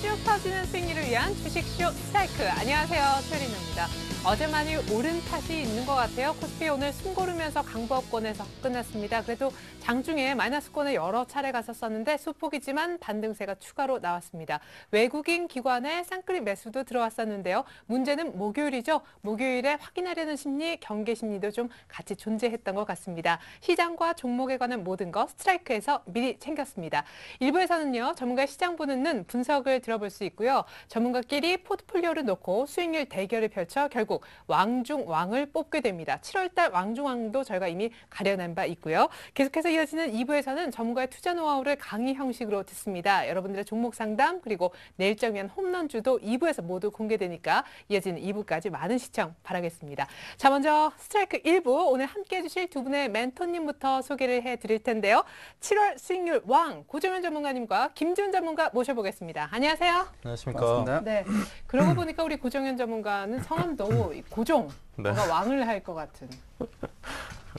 쭉 퍼지는 승리를 위한 주식쇼 스트라이크. 안녕하세요, 최리나입니다. 어제 많이 오른 탓이 있는 것 같아요. 코스피 오늘 숨 고르면서 강보합권에서 끝났습니다. 그래도 장중에 마이너스권에 여러 차례 갔었었는데 소폭이지만 반등세가 추가로 나왔습니다. 외국인 기관의 쌍끌이 매수도 들어왔었는데요. 문제는 목요일이죠. 목요일에 확인하려는 심리, 경계 심리도 좀 같이 존재했던 것 같습니다. 시장과 종목에 관한 모든 것 스트라이크에서 미리 챙겼습니다. 일부에서는요, 전문가의 시장 보는 눈 분석을 들어볼 수 있고요. 전문가끼리 포트폴리오를 놓고 수익률 대결을 펼쳐 결국 왕중왕을 뽑게 됩니다. 7월달 왕중왕도 저희가 이미 가려낸 바 있고요. 계속해서 이어지는 2부에서는 전문가의 투자 노하우를 강의 형식으로 듣습니다. 여러분들의 종목 상담 그리고 내일장 위한 홈런주도 2부에서 모두 공개되니까 이어지는 2부까지 많은 시청 바라겠습니다. 자, 먼저 스트라이크 1부 오늘 함께해 주실 두 분의 멘토님부터 소개를 해드릴 텐데요. 7월 수익률 왕 고정현 전문가님과 김지훈 전문가 모셔보겠습니다. 안녕하세요. 안녕하십니까. 반갑습니다. 네. 그러고 보니까 우리 고정현 전문가는 성함도 고종, 네. 뭔가 왕을 할 것 같은.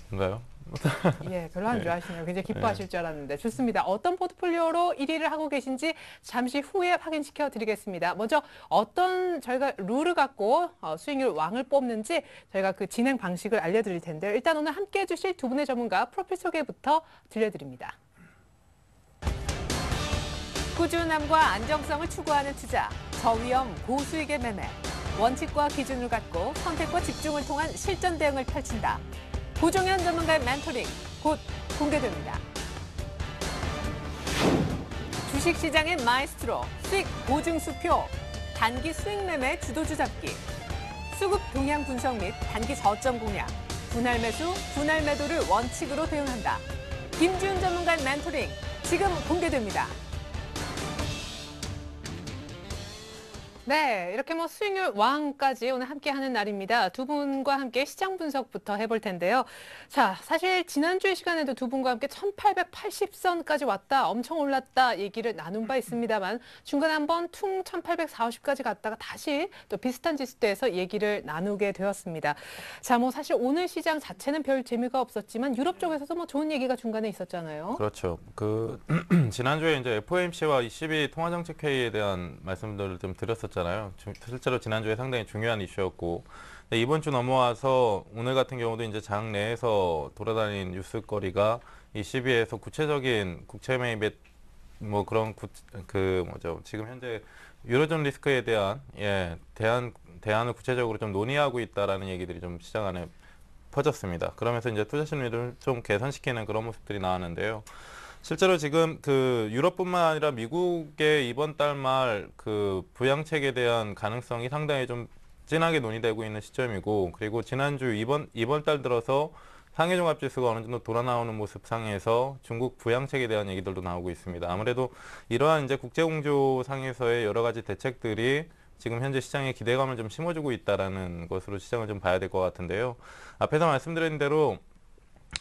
그런가요? 예, 별로 안 좋아하시네요. 굉장히 기뻐하실 줄 알았는데 좋습니다. 어떤 포트폴리오로 1위를 하고 계신지 잠시 후에 확인시켜 드리겠습니다. 먼저 어떤 저희가 룰을 갖고 수익률 왕을 뽑는지 저희가 그 진행 방식을 알려드릴 텐데요. 일단 오늘 함께해 주실 두 분의 전문가 프로필 소개부터 들려드립니다. 꾸준함과 안정성을 추구하는 투자, 저위험 고수익의 매매, 원칙과 기준을 갖고 선택과 집중을 통한 실전 대응을 펼친다. 고정현 전문가의 멘토링 곧 공개됩니다. 주식시장의 마이스트로, 수익 보증 수표, 단기 수익 매매 주도주 잡기, 수급 동향 분석 및 단기 저점 공략, 분할 매수, 분할 매도를 원칙으로 대응한다. 김지훈 전문가의 멘토링 지금 공개됩니다. 네, 이렇게 뭐 수익률 왕까지 오늘 함께하는 날입니다. 두 분과 함께 시장 분석부터 해볼 텐데요. 자, 사실 지난주의 시간에도 두 분과 함께 1880선까지 왔다, 엄청 올랐다 얘기를 나눈 바 있습니다만 중간에 한번 퉁 1840까지 갔다가 다시 또 비슷한 지수대에서 얘기를 나누게 되었습니다. 자, 뭐 사실 오늘 시장 자체는 별 재미가 없었지만 유럽 쪽에서도 뭐 좋은 얘기가 중간에 있었잖아요. 그렇죠. 지난주에 이제 FOMC와 ECB 통화정책회의에 대한 말씀들을 좀 드렸었잖아요. 실제로 지난주에 상당히 중요한 이슈였고, 이번 주 넘어와서 오늘 같은 경우도 이제 장 내에서 돌아다닌 뉴스거리가 ECB에서 구체적인 국채 매입에 뭐 그런 지금 현재 유로존 리스크에 대한 대안을 구체적으로 좀 논의하고 있다라는 얘기들이 좀 시장 안에 퍼졌습니다. 그러면서 이제 투자 심리를 좀 개선시키는 그런 모습들이 나왔는데요. 실제로 지금 그 유럽뿐만 아니라 미국의 이번 달 말 그 부양책에 대한 가능성이 상당히 좀 진하게 논의되고 있는 시점이고, 그리고 지난주 이번 달 들어서 상해종합지수가 어느 정도 돌아 나오는 모습 상에서 중국 부양책에 대한 얘기들도 나오고 있습니다. 아무래도 이러한 이제 국제공조 상에서의 여러 가지 대책들이 지금 현재 시장에 기대감을 좀 심어주고 있다라는 것으로 시장을 좀 봐야 될 것 같은데요. 앞에서 말씀드린 대로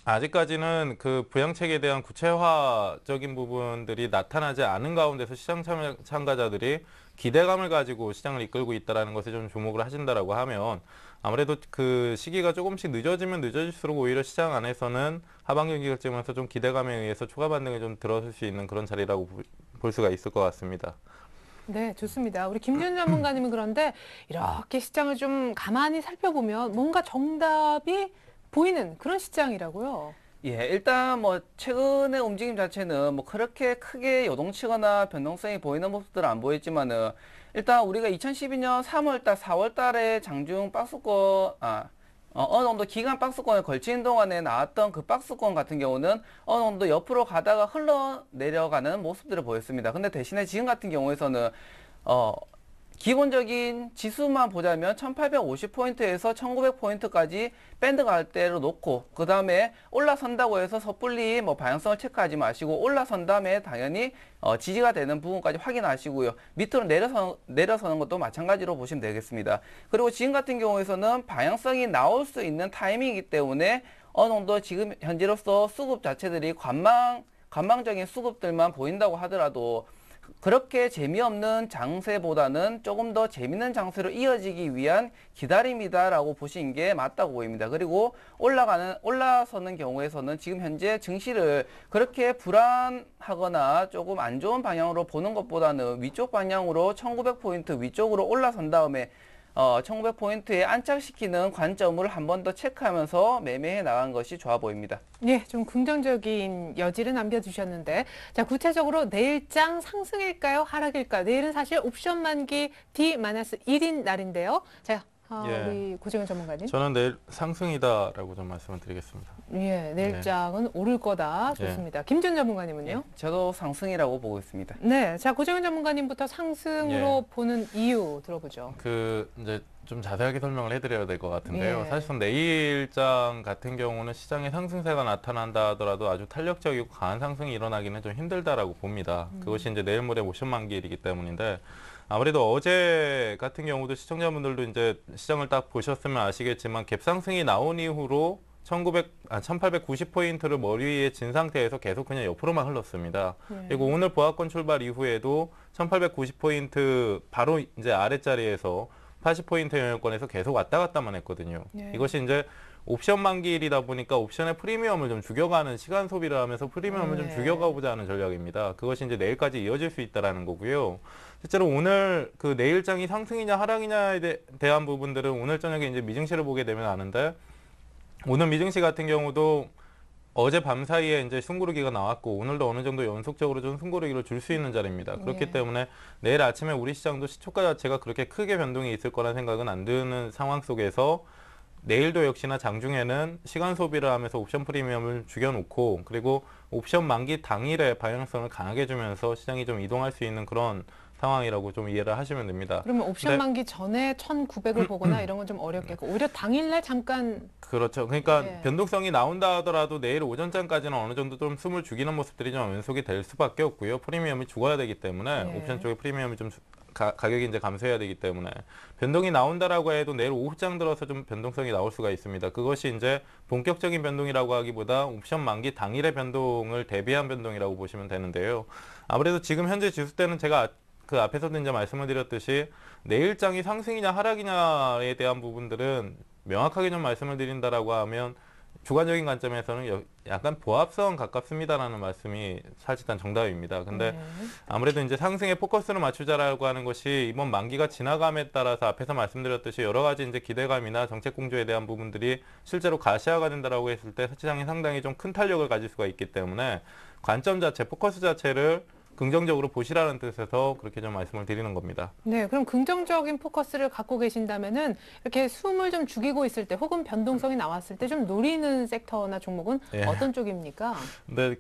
아직까지는 그 부양책에 대한 구체화적인 부분들이 나타나지 않은 가운데서 시장 참가자들이 기대감을 가지고 시장을 이끌고 있다는 것에 좀 주목을 하신다라고 하면, 아무래도 그 시기가 조금씩 늦어지면 늦어질수록 오히려 시장 안에서는 하반 경기 결정에서 좀 기대감에 의해서 추가 반등이 좀 들어설 수 있는 그런 자리라고 볼 수가 있을 것 같습니다. 네, 좋습니다. 우리 김지훈 전문가님은 그런데 이렇게 시장을 좀 가만히 살펴보면 뭔가 정답이 보이는 그런 시장이라고요. 예, 일단 뭐 최근의 움직임 자체는 뭐 그렇게 크게 요동치거나 변동성이 보이는 모습들은 안 보였지만은, 일단 우리가 2012년 3월달, 4월달에 장중 박스권, 어느 정도 기간 박스권에 걸치는 동안에 나왔던 그 박스권 같은 경우는 어느 정도 옆으로 가다가 흘러내려가는 모습들을 보였습니다. 근데 대신에 지금 같은 경우에서는 기본적인 지수만 보자면 1850포인트에서 1900포인트까지 밴드 갈대로 놓고, 그 다음에 올라선다고 해서 섣불리 뭐 방향성을 체크하지 마시고 올라선 다음에 당연히 지지가 되는 부분까지 확인하시고요. 밑으로 내려서는 것도 마찬가지로 보시면 되겠습니다. 그리고 지금 같은 경우에서는 방향성이 나올 수 있는 타이밍이기 때문에 어느 정도 지금 현재로서 수급 자체들이 관망적인 수급들만 보인다고 하더라도 그렇게 재미없는 장세보다는 조금 더 재밌는 장세로 이어지기 위한 기다림이다라고 보시는 게 맞다고 보입니다. 그리고 올라서는 경우에서는 지금 현재 증시를 그렇게 불안하거나 조금 안 좋은 방향으로 보는 것보다는 위쪽 방향으로 1900포인트 위쪽으로 올라선 다음에 1900포인트에 안착시키는 관점을 한 번 더 체크하면서 매매해 나간 것이 좋아 보입니다. 예, 좀 긍정적인 여지를 남겨주셨는데, 자, 구체적으로 내일장 상승일까요? 하락일까요? 내일은 사실 옵션 만기 D-1인 날인데요. 자, 예. 우리 고정현 전문가님. 저는 내일 상승이다라고 좀 말씀을 드리겠습니다. 예, 내일장은 오를 거다. 좋습니다. 김준 전문가님은요? 저도 상승이라고 보고 있습니다. 네, 자, 고정현 전문가님부터 상승으로 보는 이유 들어보죠. 이제 좀 자세하게 설명을 해드려야 될 것 같은데요. 예. 사실상 내일장 같은 경우는 시장의 상승세가 나타난다 하더라도 아주 탄력적이고 강한 상승이 일어나기는 좀 힘들다라고 봅니다. 그것이 이제 내일 모레 옵션 만기일이기 때문인데, 아무래도 어제 같은 경우도 시청자분들도 이제 시장을 딱 보셨으면 아시겠지만 갭상승이 나온 이후로 1890포인트를 머리 위에 진 상태에서 계속 그냥 옆으로만 흘렀습니다. 그리고 오늘 보합권 출발 이후에도 1890포인트 바로 이제 아랫자리에서 80포인트 영역권에서 계속 왔다 갔다만 했거든요. 이것이 이제 옵션 만기일이다 보니까 옵션의 프리미엄을 좀 죽여가는 시간 소비를 하면서 프리미엄을 좀 죽여가보자 하는 전략입니다. 그것이 이제 내일까지 이어질 수 있다라는 거고요. 실제로 오늘 그 내일장이 상승이냐 하락이냐에 대한 부분들은 오늘 저녁에 이제 미증시를 보게 되면 아는데, 오늘 미증시 같은 경우도 어제 밤 사이에 이제 숨고르기가 나왔고 오늘도 어느 정도 연속적으로 좀 숨고르기를 줄 수 있는 자리입니다. 그렇기 때문에 내일 아침에 우리 시장도 시초가 자체가 그렇게 크게 변동이 있을 거란 생각은 안 드는 상황 속에서 내일도 역시나 장중에는 시간 소비를 하면서 옵션 프리미엄을 죽여놓고, 그리고 옵션 만기 당일에 방향성을 강하게 주면서 시장이 좀 이동할 수 있는 그런 상황이라고 좀 이해를 하시면 됩니다. 그러면 옵션 근데 만기 전에 1900을 보거나 이런 건 좀 어렵겠고, 오히려 당일날 잠깐. 그렇죠. 그러니까 예. 변동성이 나온다 하더라도 내일 오전장까지는 어느 정도 좀 숨을 죽이는 모습들이 좀 연속이 될 수밖에 없고요. 프리미엄이 죽어야 되기 때문에 예. 옵션 쪽에 프리미엄이 좀 가격이 이제 감소해야 되기 때문에 변동이 나온다라고 해도 내일 오후장 들어서 좀 변동성이 나올 수가 있습니다. 그것이 이제 본격적인 변동이라고 하기보다 옵션 만기 당일의 변동을 대비한 변동이라고 보시면 되는데요. 아무래도 지금 현재 지수 때는 제가 그 앞에서도 이제 말씀을 드렸듯이 내일장이 상승이냐 하락이냐에 대한 부분들은 명확하게 좀 말씀을 드린다라고 하면 주관적인 관점에서는 약간 보합성 가깝습니다라는 말씀이 사실상 정답입니다. 근데 아무래도 이제 상승에 포커스를 맞추자라고 하는 것이 이번 만기가 지나감에 따라서 앞에서 말씀드렸듯이 여러 가지 이제 기대감이나 정책 공조에 대한 부분들이 실제로 가시화가 된다라고 했을 때 시장이 상당히 좀 큰 탄력을 가질 수가 있기 때문에 관점 자체, 포커스 자체를 긍정적으로 보시라는 뜻에서 그렇게 좀 말씀을 드리는 겁니다. 네, 그럼 긍정적인 포커스를 갖고 계신다면은 이렇게 숨을 좀 죽이고 있을 때 혹은 변동성이 나왔을 때 좀 노리는 섹터나 종목은 어떤 쪽입니까? 네,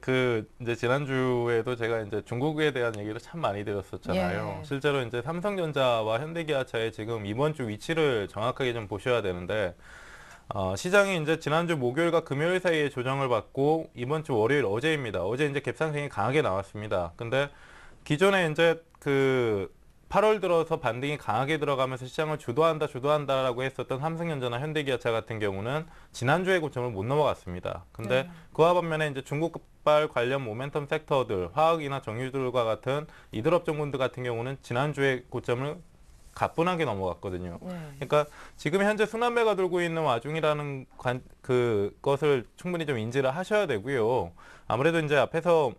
이제 지난주에도 제가 이제 중국에 대한 얘기를 참 많이 드렸었잖아요. 실제로 이제 삼성전자와 현대기아차의 지금 이번 주 위치를 정확하게 좀 보셔야 되는데, 시장이 이제 지난주 목요일과 금요일 사이에 조정을 받고 이번 주 월요일 어제입니다. 어제 이제 갭상승이 강하게 나왔습니다. 근데 기존에 이제 8월 들어서 반등이 강하게 들어가면서 시장을 주도한다라고 했었던 삼성전자나 현대기아차 같은 경우는 지난주에 고점을 못 넘어갔습니다. 근데 그와 반면에 이제 중국발 관련 모멘텀 섹터들, 화학이나 정유들과 같은 이들 업종군들 같은 경우는 지난주에 고점을 가뿐하게 넘어갔거든요. 그러니까 지금 현재 순환매가 돌고 있는 와중이라는 그것을 충분히 좀 인지를 하셔야 되고요. 아무래도 이제 앞에서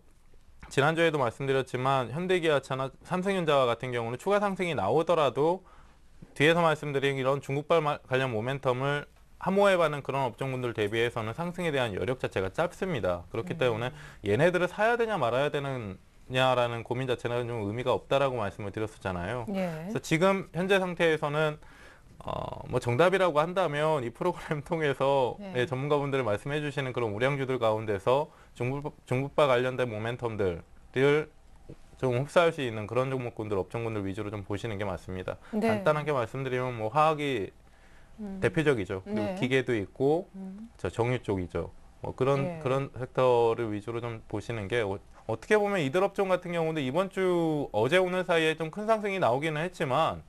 지난주에도 말씀드렸지만 현대기아차나 삼성전자와 같은 경우는 추가 상승이 나오더라도 뒤에서 말씀드린 이런 중국발 관련 모멘텀을 함호해받는 그런 업종군들 대비해서는 상승에 대한 여력 자체가 짧습니다. 그렇기 때문에 얘네들을 사야 되냐 말아야 되느냐라는 고민 자체는 좀 의미가 없다라고 말씀을 드렸었잖아요. 그래서 지금 현재 상태에서는 뭐 정답이라고 한다면 이 프로그램 통해서 전문가분들이 말씀해 주시는 그런 우량주들 가운데서 중국발 관련된 모멘텀들을 좀 흡수할 수 있는 그런 종목군들, 업종군들 위주로 좀 보시는 게 맞습니다. 간단하게 말씀드리면 뭐 화학이 대표적이죠. 그리고 기계도 있고 저 정유 쪽이죠. 뭐 그런 섹터를 위주로 좀 보시는 게 어떻게 보면 이들 업종 같은 경우도 이번 주 어제 오늘 사이에 좀 큰 상승이 나오기는 했지만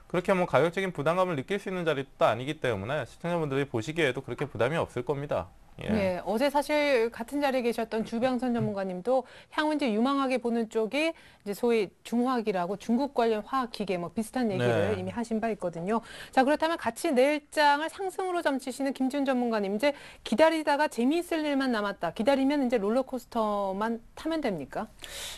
그렇게 뭐 가격적인 부담감을 느낄 수 있는 자리도 아니기 때문에 시청자분들이 보시기에도 그렇게 부담이 없을 겁니다. 예. 예, 어제 사실 같은 자리에 계셨던 주병선 전문가님도 향후 이제 유망하게 보는 쪽이 이제 소위 중화기라고 중국 관련 화학기계 뭐 비슷한 얘기를 네. 이미 하신 바 있거든요. 자, 그렇다면 같이 내일장을 상승으로 점치시는 김지훈 전문가님, 이제 기다리다가 재미있을 일만 남았다. 기다리면 이제 롤러코스터만 타면 됩니까?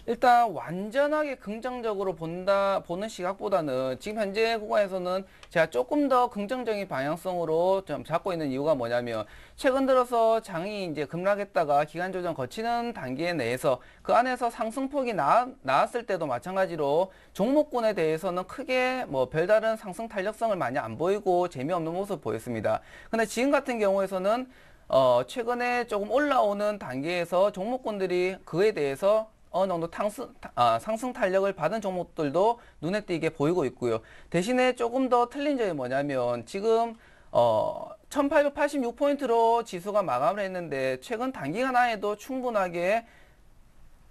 일단 완전하게 긍정적으로 보는 시각보다는 지금 현재 구간에서는 제가 조금 더 긍정적인 방향성으로 좀 잡고 있는 이유가 뭐냐면 최근 들어서 장이 이제 급락했다가 기간 조정 거치는 단계 내에서 그 안에서 상승폭이 나왔을 때도 마찬가지로 종목군에 대해서는 크게 뭐 별다른 상승 탄력성을 많이 안 보이고 재미없는 모습 보였습니다. 근데 지금 같은 경우에서는 최근에 조금 올라오는 단계에서 종목군들이 그에 대해서 어느 정도 상승 탄력을 받은 종목들도 눈에 띄게 보이고 있고요. 대신에 조금 더 틀린 점이 뭐냐면 지금 1886포인트로 지수가 마감을 했는데 최근 단기간 안에도 충분하게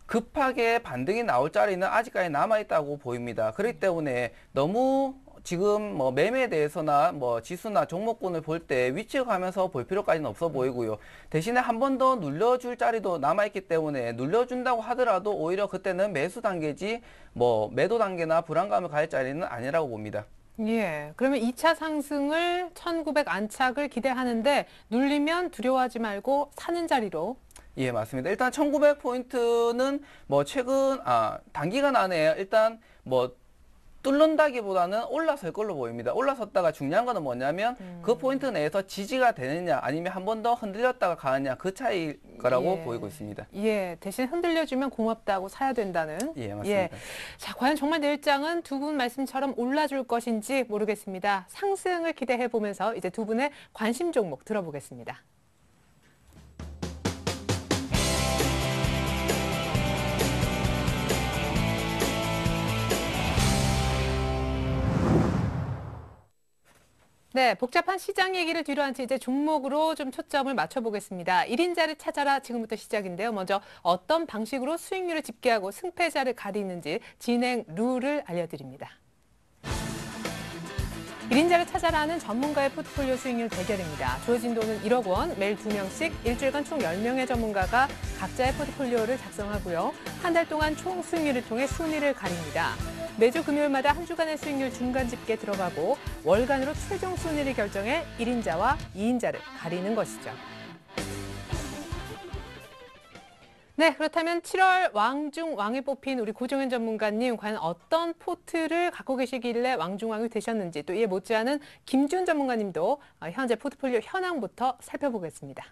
급하게 반등이 나올 자리는 아직까지 남아있다고 보입니다. 그렇기 때문에 너무 지금 뭐 매매에 대해서나 뭐 지수나 종목군을 볼 때 위축하면서 볼 필요까지는 없어 보이고요. 대신에 한 번 더 눌러줄 자리도 남아있기 때문에 눌러준다고 하더라도 오히려 그때는 매수 단계지 뭐 매도 단계나 불안감을 가질 자리는 아니라고 봅니다. 예, 그러면 2차 상승을 1900 안착을 기대하는데 눌리면 두려워하지 말고 사는 자리로. 예, 맞습니다. 일단 1900포인트는 뭐 단기간 안에 일단 뭐 뚫는다기보다는 올라설 걸로 보입니다. 올라섰다가 중요한 거는 뭐냐면 그 포인트 내에서 지지가 되느냐 아니면 한 번 더 흔들렸다가 가느냐 그 차이일 거라고 예. 보이고 있습니다. 예, 대신 흔들려주면 고맙다고 사야 된다는. 예, 맞습니다. 자, 과연 정말 내일장은 두 분 말씀처럼 올라줄 것인지 모르겠습니다. 상승을 기대해 보면서 이제 두 분의 관심 종목 들어보겠습니다. 네, 복잡한 시장 얘기를 뒤로 한 채 이제 종목으로 좀 초점을 맞춰보겠습니다. 1인자를 찾아라 지금부터 시작인데요. 먼저 어떤 방식으로 수익률을 집계하고 승패자를 가리는지 진행 룰을 알려드립니다. 1인자를 찾아라는 전문가의 포트폴리오 수익률 대결입니다. 주어진 돈은 1억 원, 매일 2명씩 일주일간 총 10명의 전문가가 각자의 포트폴리오를 작성하고요. 한 달 동안 총 수익률을 통해 순위를 가립니다. 매주 금요일마다 한 주간의 수익률 중간 집계 들어가고 월간으로 최종 순위를 결정해 1인자와 2인자를 가리는 것이죠. 네, 그렇다면 7월 왕중왕에 뽑힌 우리 고종현 전문가님, 과연 어떤 포트를 갖고 계시길래 왕중왕이 되셨는지, 또 이에 못지않은 김지훈 전문가님도 현재 포트폴리오 현황부터 살펴보겠습니다.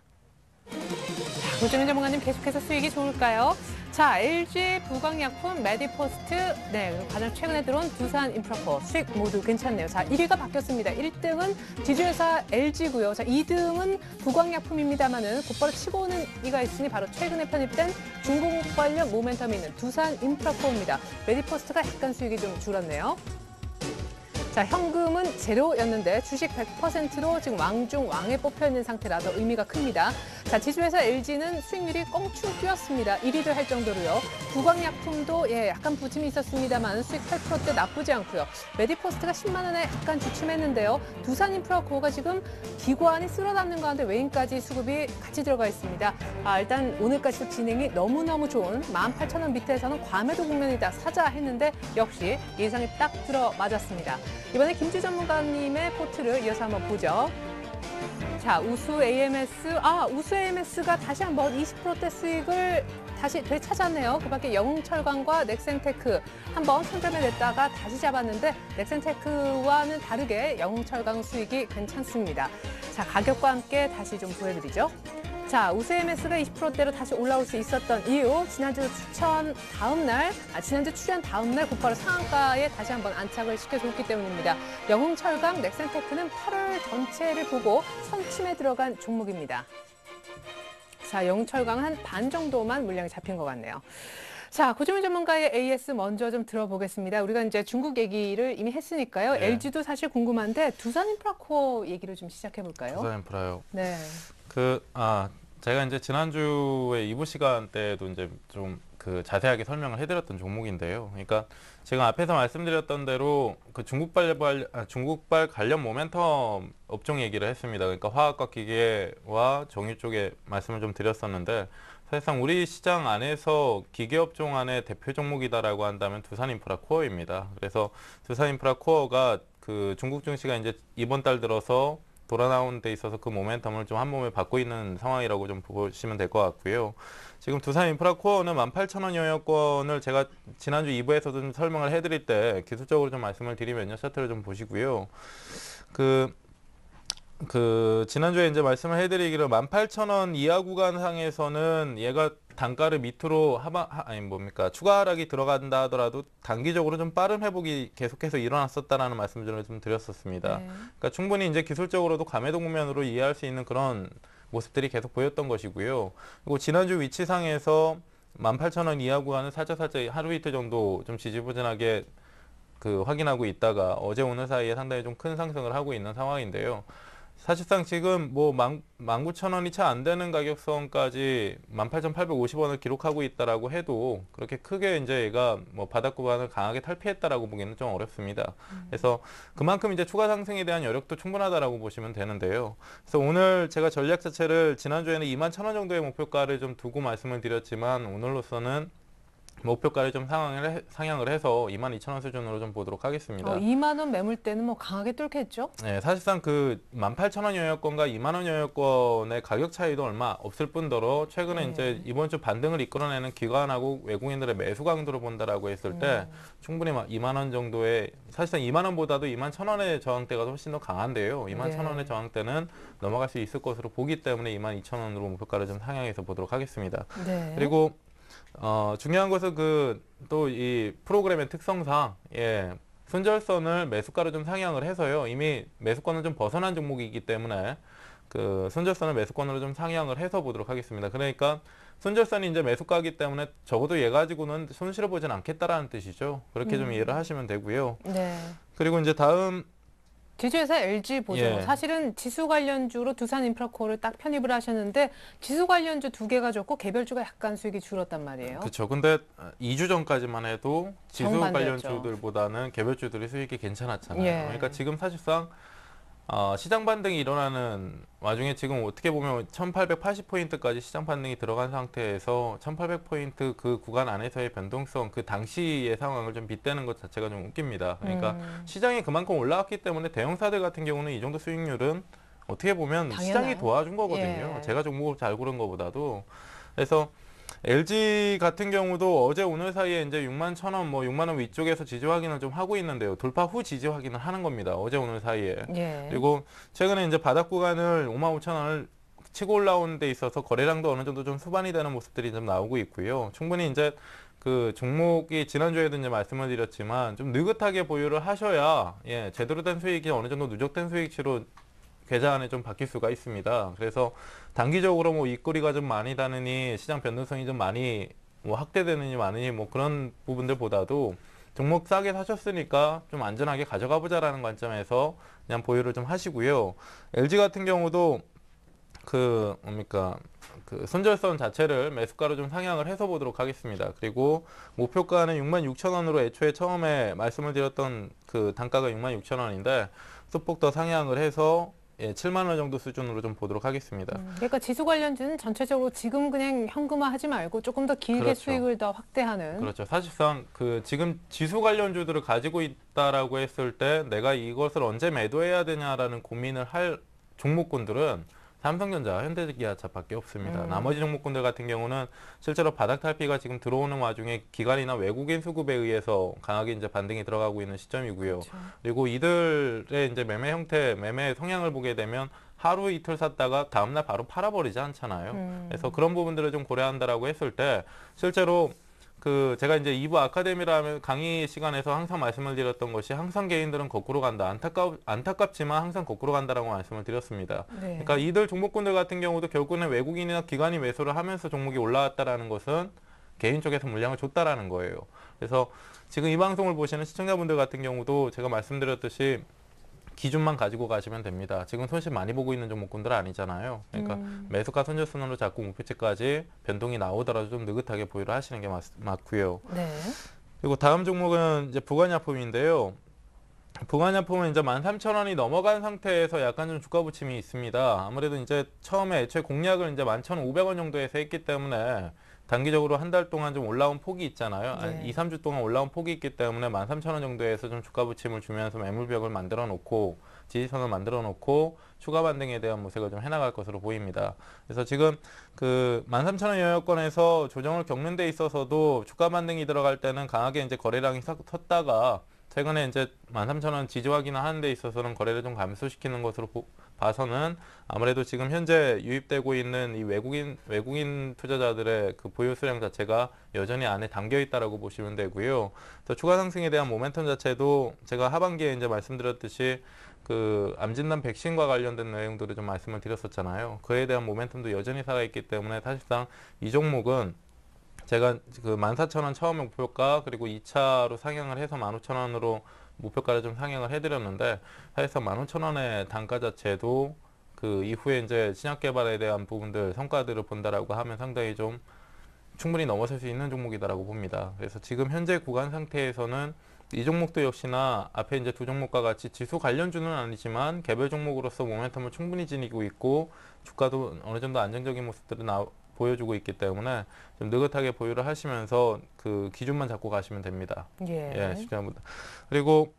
자, 고종현 전문가님 계속해서 수익이 좋을까요? 자, LG, 부광약품, 메디포스트, 네, 가장 최근에 들어온 두산인프라코 수익 모두 괜찮네요. 자, 1위가 바뀌었습니다. 1등은 지주회사 LG고요. 자, 2등은 부광약품입니다만은 곧바로 치고 오는 이가 있으니 바로 최근에 편입된 중국 관련 모멘텀이 있는 두산인프라코입니다. 메디포스트가 약간 수익이 좀 줄었네요. 자, 현금은 제로였는데 주식 100%로 지금 왕중왕에 뽑혀 있는 상태라서 의미가 큽니다. 자, 지주회사 LG는 수익률이 껑충 뛰었습니다. 1위를 할 정도로요. 부광약품도 약간 부침이 있었습니다만 수익 8%대 나쁘지 않고요. 메디포스트가 10만 원에 약간 주춤했는데요. 두산인프라코어가 지금 기관이 쓸어담는 가운데 외인까지 수급이 같이 들어가 있습니다. 일단 오늘까지도 진행이 너무너무 좋은 18,000원 밑에서는 과매도 국면이다 사자 했는데 역시 예상이 딱 들어맞았습니다. 이번에 김주 전문가님의 포트를 이어서 한번 보죠. 자, 우수 AMS가 다시 한번 20%대 수익을 다시 되찾았네요. 그 밖에 영웅철강과 넥센테크 한번 손절을 냈다가 다시 잡았는데 넥센테크와는 다르게 영웅철강 수익이 괜찮습니다. 자, 가격과 함께 다시 좀 보여드리죠. 자, 우수 AMS가 20%대로 다시 올라올 수 있었던 이유, 지난주 출연 다음 날 곧바로 상한가에 다시 한번 안착을 시켜줬기 때문입니다. 영흥철강, 넥센테크는 8월 전체를 보고 선침에 들어간 종목입니다. 자, 영흥철강은 한 반 정도만 물량이 잡힌 것 같네요. 자, 고종현 전문가의 AS 먼저 좀 들어보겠습니다. 우리가 이제 중국 얘기를 이미 했으니까요. 네. LG도 사실 궁금한데 두산인프라코어 얘기를 좀 시작해 볼까요? 두산인프라요. 네. 제가 이제 지난주에 2부 시간 때도 이제 좀 그 자세하게 설명을 해드렸던 종목인데요. 그러니까 제가 앞에서 말씀드렸던 대로 그 중국발 관련 모멘텀 업종 얘기를 했습니다. 그러니까 화학과 기계와 정유 쪽에 말씀을 좀 드렸었는데 사실상 우리 시장 안에서 기계업종 안에 대표 종목이다라고 한다면 두산인프라코어입니다. 그래서 두산인프라코어가 그 중국 증시가 이제 이번 달 들어서 돌아 나오는 데 있어서 그 모멘텀을 좀 한 몸에 받고 있는 상황이라고 좀 보시면 될 것 같고요. 지금 두산인프라코어는 18,000원 영역권을 제가 지난주 2부에서도 좀 설명을 해드릴 때 기술적으로 좀 말씀을 드리면요. 차트를 좀 보시고요. 지난주에 이제 말씀을 해드리기를 18,000원 이하 구간상에서는 얘가 단가를 밑으로 추가 하락이 들어간다 하더라도 단기적으로 좀 빠른 회복이 계속해서 일어났었다라는 말씀을 좀 드렸었습니다. 네. 그러니까 충분히 이제 기술적으로도 감해도 국면으로 이해할 수 있는 그런 모습들이 계속 보였던 것이고요. 그리고 지난주 위치상에서 18,000원 이하 구간을 살짝 하루 이틀 정도 좀 지지부진하게 확인하고 있다가 어제 오늘 사이에 상당히 좀 큰 상승을 하고 있는 상황인데요. 사실상 지금 뭐 19,000원이 채 안 되는 가격선까지 18,850원을 기록하고 있다라고 해도 그렇게 크게 이제 얘가 뭐 바닥 구간을 강하게 탈피했다라고 보기는 좀 어렵습니다. 그래서 그만큼 이제 추가 상승에 대한 여력도 충분하다라고 보시면 되는데요. 그래서 오늘 제가 전략 자체를 지난주에는 21,000원 정도의 목표가를 좀 두고 말씀을 드렸지만 오늘로서는 목표가를 좀 상향을 해서 22,000원 수준으로 좀 보도록 하겠습니다. 2만 원 매물대는 뭐 강하게 뚫겠죠? 네, 사실상 그 18,000원 영역권과 2만 원 영역권의 가격 차이도 얼마 없을 뿐더러 최근에 네. 이제 이번 주 반등을 이끌어내는 기관하고 외국인들의 매수 강도를 본다라고 했을 때 충분히 2만 원 정도의 사실상 2만 원보다도 21,000원의 저항대가 훨씬 더 강한데요. 21,000원의 저항대는 넘어갈 수 있을 것으로 보기 때문에 22,000원으로 목표가를 좀 상향해서 보도록 하겠습니다. 네. 그리고 중요한 것은 또 이 프로그램의 특성상 손절선을 매수가로 좀 상향을 해서요. 이미 매수권을 좀 벗어난 종목이기 때문에 그 손절선을 매수권으로 좀 상향을 해서 보도록 하겠습니다. 그러니까 손절선이 이제 매수가이기 때문에 적어도 얘 가지고는 손실을 보진 않겠다라는 뜻이죠. 그렇게 좀 이해를 하시면 되고요. 네. 그리고 이제 다음 지주회사 LG 보죠. 예. 사실은 지수 관련주로 두산인프라코어를 딱 편입을 하셨는데 지수 관련주 두 개가 좋고 개별주가 약간 수익이 줄었단 말이에요. 그렇죠. 근데 2주 전까지만 해도 지수 정반대였죠. 관련주들보다는 개별주들이 수익이 괜찮았잖아요. 예. 그러니까 지금 사실상 시장 반등이 일어나는 와중에 지금 어떻게 보면 1880포인트까지 시장 반등이 들어간 상태에서 1800포인트 그 구간 안에서의 변동성, 그 당시의 상황을 좀 빗대는 것 자체가 좀 웃깁니다. 그러니까 시장이 그만큼 올라왔기 때문에 대형사들 같은 경우는 이 정도 수익률은 어떻게 보면 당연하요. 시장이 도와준 거거든요. 예. 제가 종목을 잘 고른 것보다도. 그래서 LG 같은 경우도 어제 오늘 사이에 이제 61,000원, 뭐 6만 원 위쪽에서 지지 확인을 좀 하고 있는데요. 돌파 후 지지 확인을 하는 겁니다. 어제 오늘 사이에. 예. 그리고 최근에 이제 바닥 구간을 55,000원을 치고 올라오는 데 있어서 거래량도 어느 정도 좀 수반이 되는 모습들이 좀 나오고 있고요. 충분히 이제 그 종목이 지난주에도 이제 말씀을 드렸지만 좀 느긋하게 보유를 하셔야 제대로 된 수익이 어느 정도 누적된 수익치로 계좌 안에 좀 바뀔 수가 있습니다. 그래서 단기적으로 뭐 입꼬리가 좀 많이 다느니 시장 변동성이 좀 많이 뭐 확대되느니 많으니 뭐 그런 부분들보다도 종목 싸게 사셨으니까 좀 안전하게 가져가 보자라는 관점에서 그냥 보유를 좀 하시고요. LG 같은 경우도 그 손절선 자체를 매수가로 좀 상향을 해서 보도록 하겠습니다. 그리고 목표가는 66,000원으로 애초에 처음에 말씀을 드렸던 그 단가가 66,000원인데 소폭 더 상향을 해서 7만 원 정도 수준으로 좀 보도록 하겠습니다. 그러니까 지수 관련주는 전체적으로 지금 그냥 현금화하지 말고 조금 더 길게 그렇죠. 수익을 더 확대하는. 그렇죠. 사실상 그 지금 지수 관련주들을 가지고 있다라고 했을 때 내가 이것을 언제 매도해야 되냐라는 고민을 할 종목군들은 삼성전자, 현대기아차밖에 없습니다. 나머지 종목군들 같은 경우는 실제로 바닥 탈피가 지금 들어오는 와중에 기관이나 외국인 수급에 의해서 강하게 이제 반등이 들어가고 있는 시점이고요. 그렇죠. 그리고 이들의 이제 매매 형태, 매매 성향을 보게 되면 하루 이틀 샀다가 다음날 바로 팔아버리지 않잖아요. 그래서 그런 부분들을 좀 고려한다라고 했을 때 실제로 그 제가 이제 2부 아카데미라는 강의 시간에서 항상 말씀을 드렸던 것이 항상 개인들은 거꾸로 간다. 안타깝지만 항상 거꾸로 간다라고 말씀을 드렸습니다. 네. 그러니까 이들 종목군들 같은 경우도 결국에는 외국인이나 기관이 매수를 하면서 종목이 올라왔다라는 것은 개인 쪽에서 물량을 줬다라는 거예요. 그래서 지금 이 방송을 보시는 시청자분들 같은 경우도 제가 말씀드렸듯이 기준만 가지고 가시면 됩니다. 지금 손실 많이 보고 있는 종목군들 아니잖아요. 그러니까 매수가 손절선으로 잡고 목표치까지 변동이 나오더라도 좀 느긋하게 보유를 하시는 게 맞고요. 네. 그리고 다음 종목은 이제 부관약품인데요. 부관약품은 이제 13,000원이 넘어간 상태에서 약간 좀 주가 부침이 있습니다. 아무래도 이제 처음에 애초에 공략을 이제 11,500원 정도에서 했기 때문에 단기적으로 한 달 동안 좀 올라온 폭이 있잖아요. 네. 2, 3주 동안 올라온 폭이 있기 때문에 13,000원 정도에서 좀 주가 부침을 주면서 매물벽을 만들어 놓고 지지선을 만들어 놓고 추가 반등에 대한 모색을 좀 해나갈 것으로 보입니다. 그래서 지금 그 13,000원 영역권에서 조정을 겪는 데 있어서도 주가 반등이 들어갈 때는 강하게 이제 거래량이 섰다가 최근에 이제 13,000원 지지 확인을 하는 데 있어서는 거래를 좀 감소시키는 것으로 봐서는 아무래도 지금 현재 유입되고 있는 이 외국인 투자자들의 그 보유 수량 자체가 여전히 안에 담겨 있다라고 보시면 되고요. 또 추가 상승에 대한 모멘텀 자체도 제가 하반기에 이제 말씀드렸듯이 그 암진단 백신과 관련된 내용들을 좀 말씀을 드렸었잖아요. 그에 대한 모멘텀도 여전히 살아있기 때문에 사실상 이 종목은 제가 그 14,000원 처음에 목표가 그리고 2차로 상향을 해서 15,000원으로 목표가를 좀 상향을 해드렸는데 사실상 15,000원의 단가 자체도 그 이후에 이제 신약 개발에 대한 부분들 성과들을 본다라고 하면 상당히 좀 충분히 넘어설 수 있는 종목이다라고 봅니다. 그래서 지금 현재 구간 상태에서는 이 종목도 역시나 앞에 이제 두 종목과 같이 지수 관련주는 아니지만 개별 종목으로서 모멘텀을 충분히 지니고 있고 주가도 어느 정도 안정적인 모습들을 보여주고 있기 때문에 좀 느긋하게 보유를 하시면서 그 기준만 잡고 가시면 됩니다. 예. 시청자분들. 그리고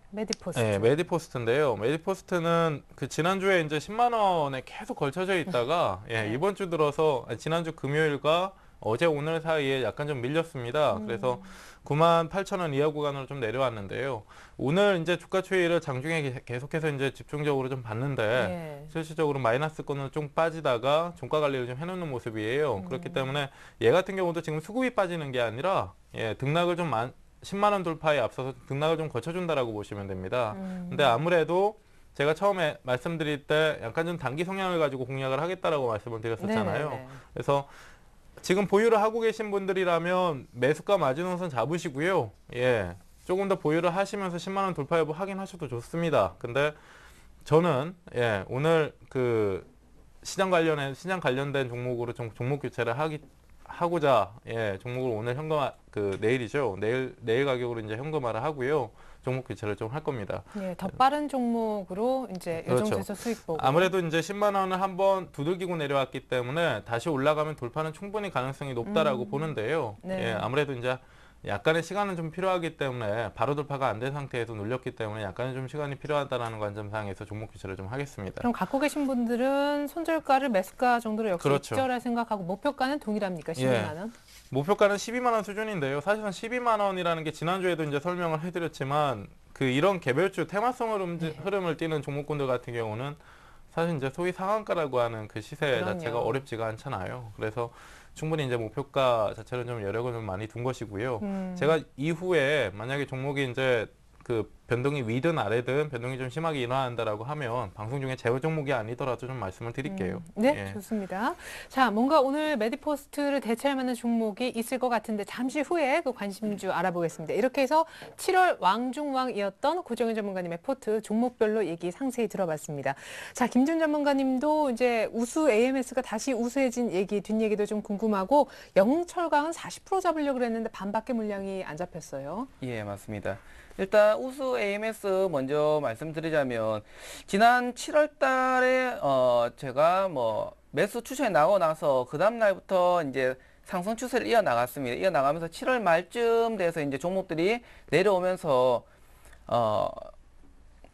메디포스트. 네, 메디포스트인데요. 메디포스트는 그 지난주에 이제 10만 원에 계속 걸쳐져 있다가 네. 이번 주 들어서 지난주 금요일과 어제 오늘 사이에 약간 좀 밀렸습니다. 그래서 98,000원 이하 구간으로 좀 내려왔는데요. 오늘 이제 주가 추이를 장중에 계속해서 이제 집중적으로 좀 봤는데 실질적으로 마이너스권으로 좀 빠지다가 종가 관리를 좀 해놓는 모습이에요. 그렇기 때문에 얘 같은 경우도 지금 수급이 빠지는 게 아니라 등락을 좀 10만 원 돌파에 앞서서 등락을 좀 거쳐준다라고 보시면 됩니다. 근데 아무래도 제가 처음에 말씀드릴 때 약간 좀 단기 성향을 가지고 공략을 하겠다라고 말씀을 드렸었잖아요. 네네네. 그래서 지금 보유를 하고 계신 분들이라면 매수가 마지노선 잡으시고요. 조금 더 보유를 하시면서 10만 원 돌파 여부 확인하셔도 좋습니다. 근데 저는 오늘 그 시장 관련된 종목으로 좀 종목 교체를 하고자 종목을 오늘 내일이죠. 내일 가격으로 이제 현금화를 하고요. 종목 교체를 좀 할 겁니다. 더 빠른 종목으로 이제 요정에서 수익 보고. 아무래도 이제 10만 원을 한번 두들기고 내려왔기 때문에 다시 올라가면 돌파는 충분히 가능성이 높다라고 보는데요. 네. 아무래도 이제 약간의 시간은 좀 필요하기 때문에 바로 돌파가 안 된 상태에서 눌렸기 때문에 약간의 좀 시간이 필요하다라는 관점상에서 종목 교체를 좀 하겠습니다. 그럼 갖고 계신 분들은 손절가를 매수가 정도로 역시 그렇죠. 적절히 생각하고 목표가는 동일합니까? 12만 원? 목표가는 12만 원 수준인데요. 사실상 12만 원이라는 게 지난주에도 이제 설명을 해드렸지만 이런 개별주 테마성을 흐름을 띠는 종목군들 같은 경우는 사실 이제 소위 상한가라고 하는 그 시세 그럼요. 자체가 어렵지가 않잖아요. 그래서 충분히 이제 목표가 자체를 좀 여력을 좀 많이 둔 것이고요. 제가 이후에 만약에 종목이 이제 그 변동이 위든 아래든 변동이 좀 심하게 일어난다라고 하면 방송 중에 제어 종목이 아니더라도 좀 말씀을 드릴게요. 네, 좋습니다. 자, 뭔가 오늘 메디포스트를 대체할 만한 종목이 있을 것 같은데 잠시 후에 그 관심주 알아보겠습니다. 이렇게 해서 7월 왕중왕이었던 고정현 전문가님의 포트 종목별로 얘기 상세히 들어봤습니다. 자, 김준 전문가님도 이제 우수 AMS가 다시 우수해진 얘기, 뒷얘기도 좀 궁금하고 영철강은 40% 잡으려고 그랬는데 반밖에 물량이 안 잡혔어요. 예, 맞습니다. 일단 우수 AMS 먼저 말씀드리자면 지난 7월 달에 제가 뭐 매수 추천이 나오고 나서 그 다음 날부터 이제 상승 추세를 이어나갔습니다. 이어나가면서 7월 말쯤 돼서 이제 종목들이 내려오면서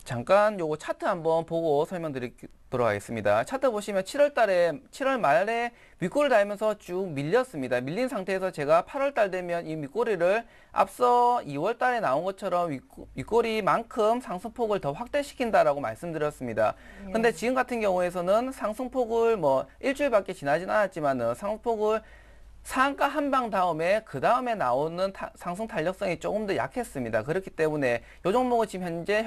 잠깐 요거 차트 한번 보고 설명드리도록 하겠습니다. 차트 보시면 7월 말에 윗꼬리를 달면서 쭉 밀렸습니다. 밀린 상태에서 제가 8월 달 되면 이 윗꼬리를 앞서 2월 달에 나온 것처럼 윗꼬리만큼 상승폭을 더 확대시킨다라고 말씀드렸습니다. 근데 지금 같은 경우에서는 상승폭을 뭐 일주일밖에 지나진 않았지만은 상승폭을 상한가 한 방 다음에 그 다음에 나오는 상승 탄력성이 조금 더 약했습니다. 그렇기 때문에 이 종목은 지금 현재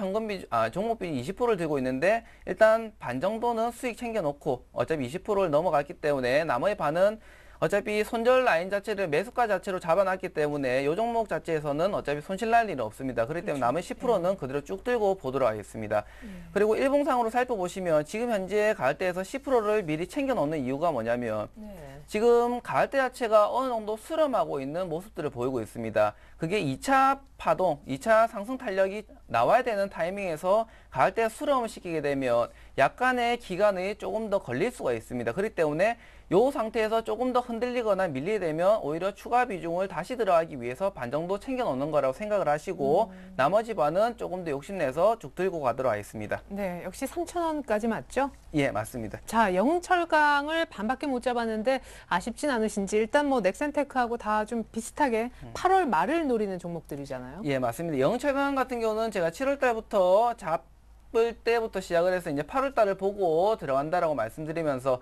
종목비 20%를 들고 있는데 일단 반 정도는 수익 챙겨놓고 어차피 20%를 넘어갔기 때문에 나머지 반은 어차피 손절 라인 자체를 매수가 자체로 잡아놨기 때문에 이 종목 자체에서는 어차피 손실 날 일은 없습니다. 그렇기 때문에 남은 10%는 그대로 쭉 들고 보도록 하겠습니다. 그리고 일봉상으로 살펴보시면 지금 현재 가을대에서 10%를 미리 챙겨 놓는 이유가 뭐냐면 지금 가을대 자체가 어느 정도 수렴하고 있는 모습들을 보이고 있습니다. 그게 2차 파동, 2차 상승 탄력이 나와야 되는 타이밍에서 가을대 수렴을 시키게 되면 약간의 기간이 조금 더 걸릴 수가 있습니다. 그렇기 때문에 이 상태에서 조금 더 흔들리거나 밀리게 되면 오히려 추가 비중을 다시 들어가기 위해서 반 정도 챙겨 놓는 거라고 생각을 하시고 나머지 반은 조금 더 욕심내서 쭉 들고 가도록 하겠습니다. 네, 역시 3,000원까지 맞죠? 예, 맞습니다. 자, 영철강을 반밖에 못 잡았는데 아쉽진 않으신지 일단 뭐 넥센테크하고 다 좀 비슷하게 8월 말을 노리는 종목들이잖아요. 예, 맞습니다. 영철강 같은 경우는 제가 7월 달부터 잡을 때부터 시작을 해서 이제 8월 달을 보고 들어간다라고 말씀드리면서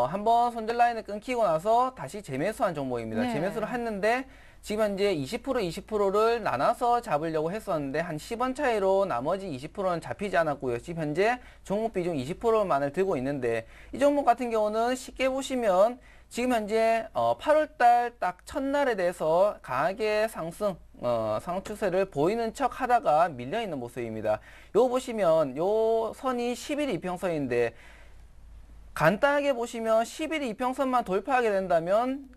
한번 손절 라인을 끊기고 나서 다시 재매수한 종목입니다. 네. 재매수를 했는데 지금 현재 20%를 나눠서 잡으려고 했었는데 한 10원 차이로 나머지 20%는 잡히지 않았고요. 지금 현재 종목 비중 20%만을 들고 있는데 이 종목 같은 경우는 쉽게 보시면 지금 현재 8월달 딱 첫날에 대해서 강하게 상승 추세를 보이는 척 하다가 밀려 있는 모습입니다. 요 보시면 요 선이 10일 이평선인데 간단하게 보시면 10일 이평선만 돌파하게 된다면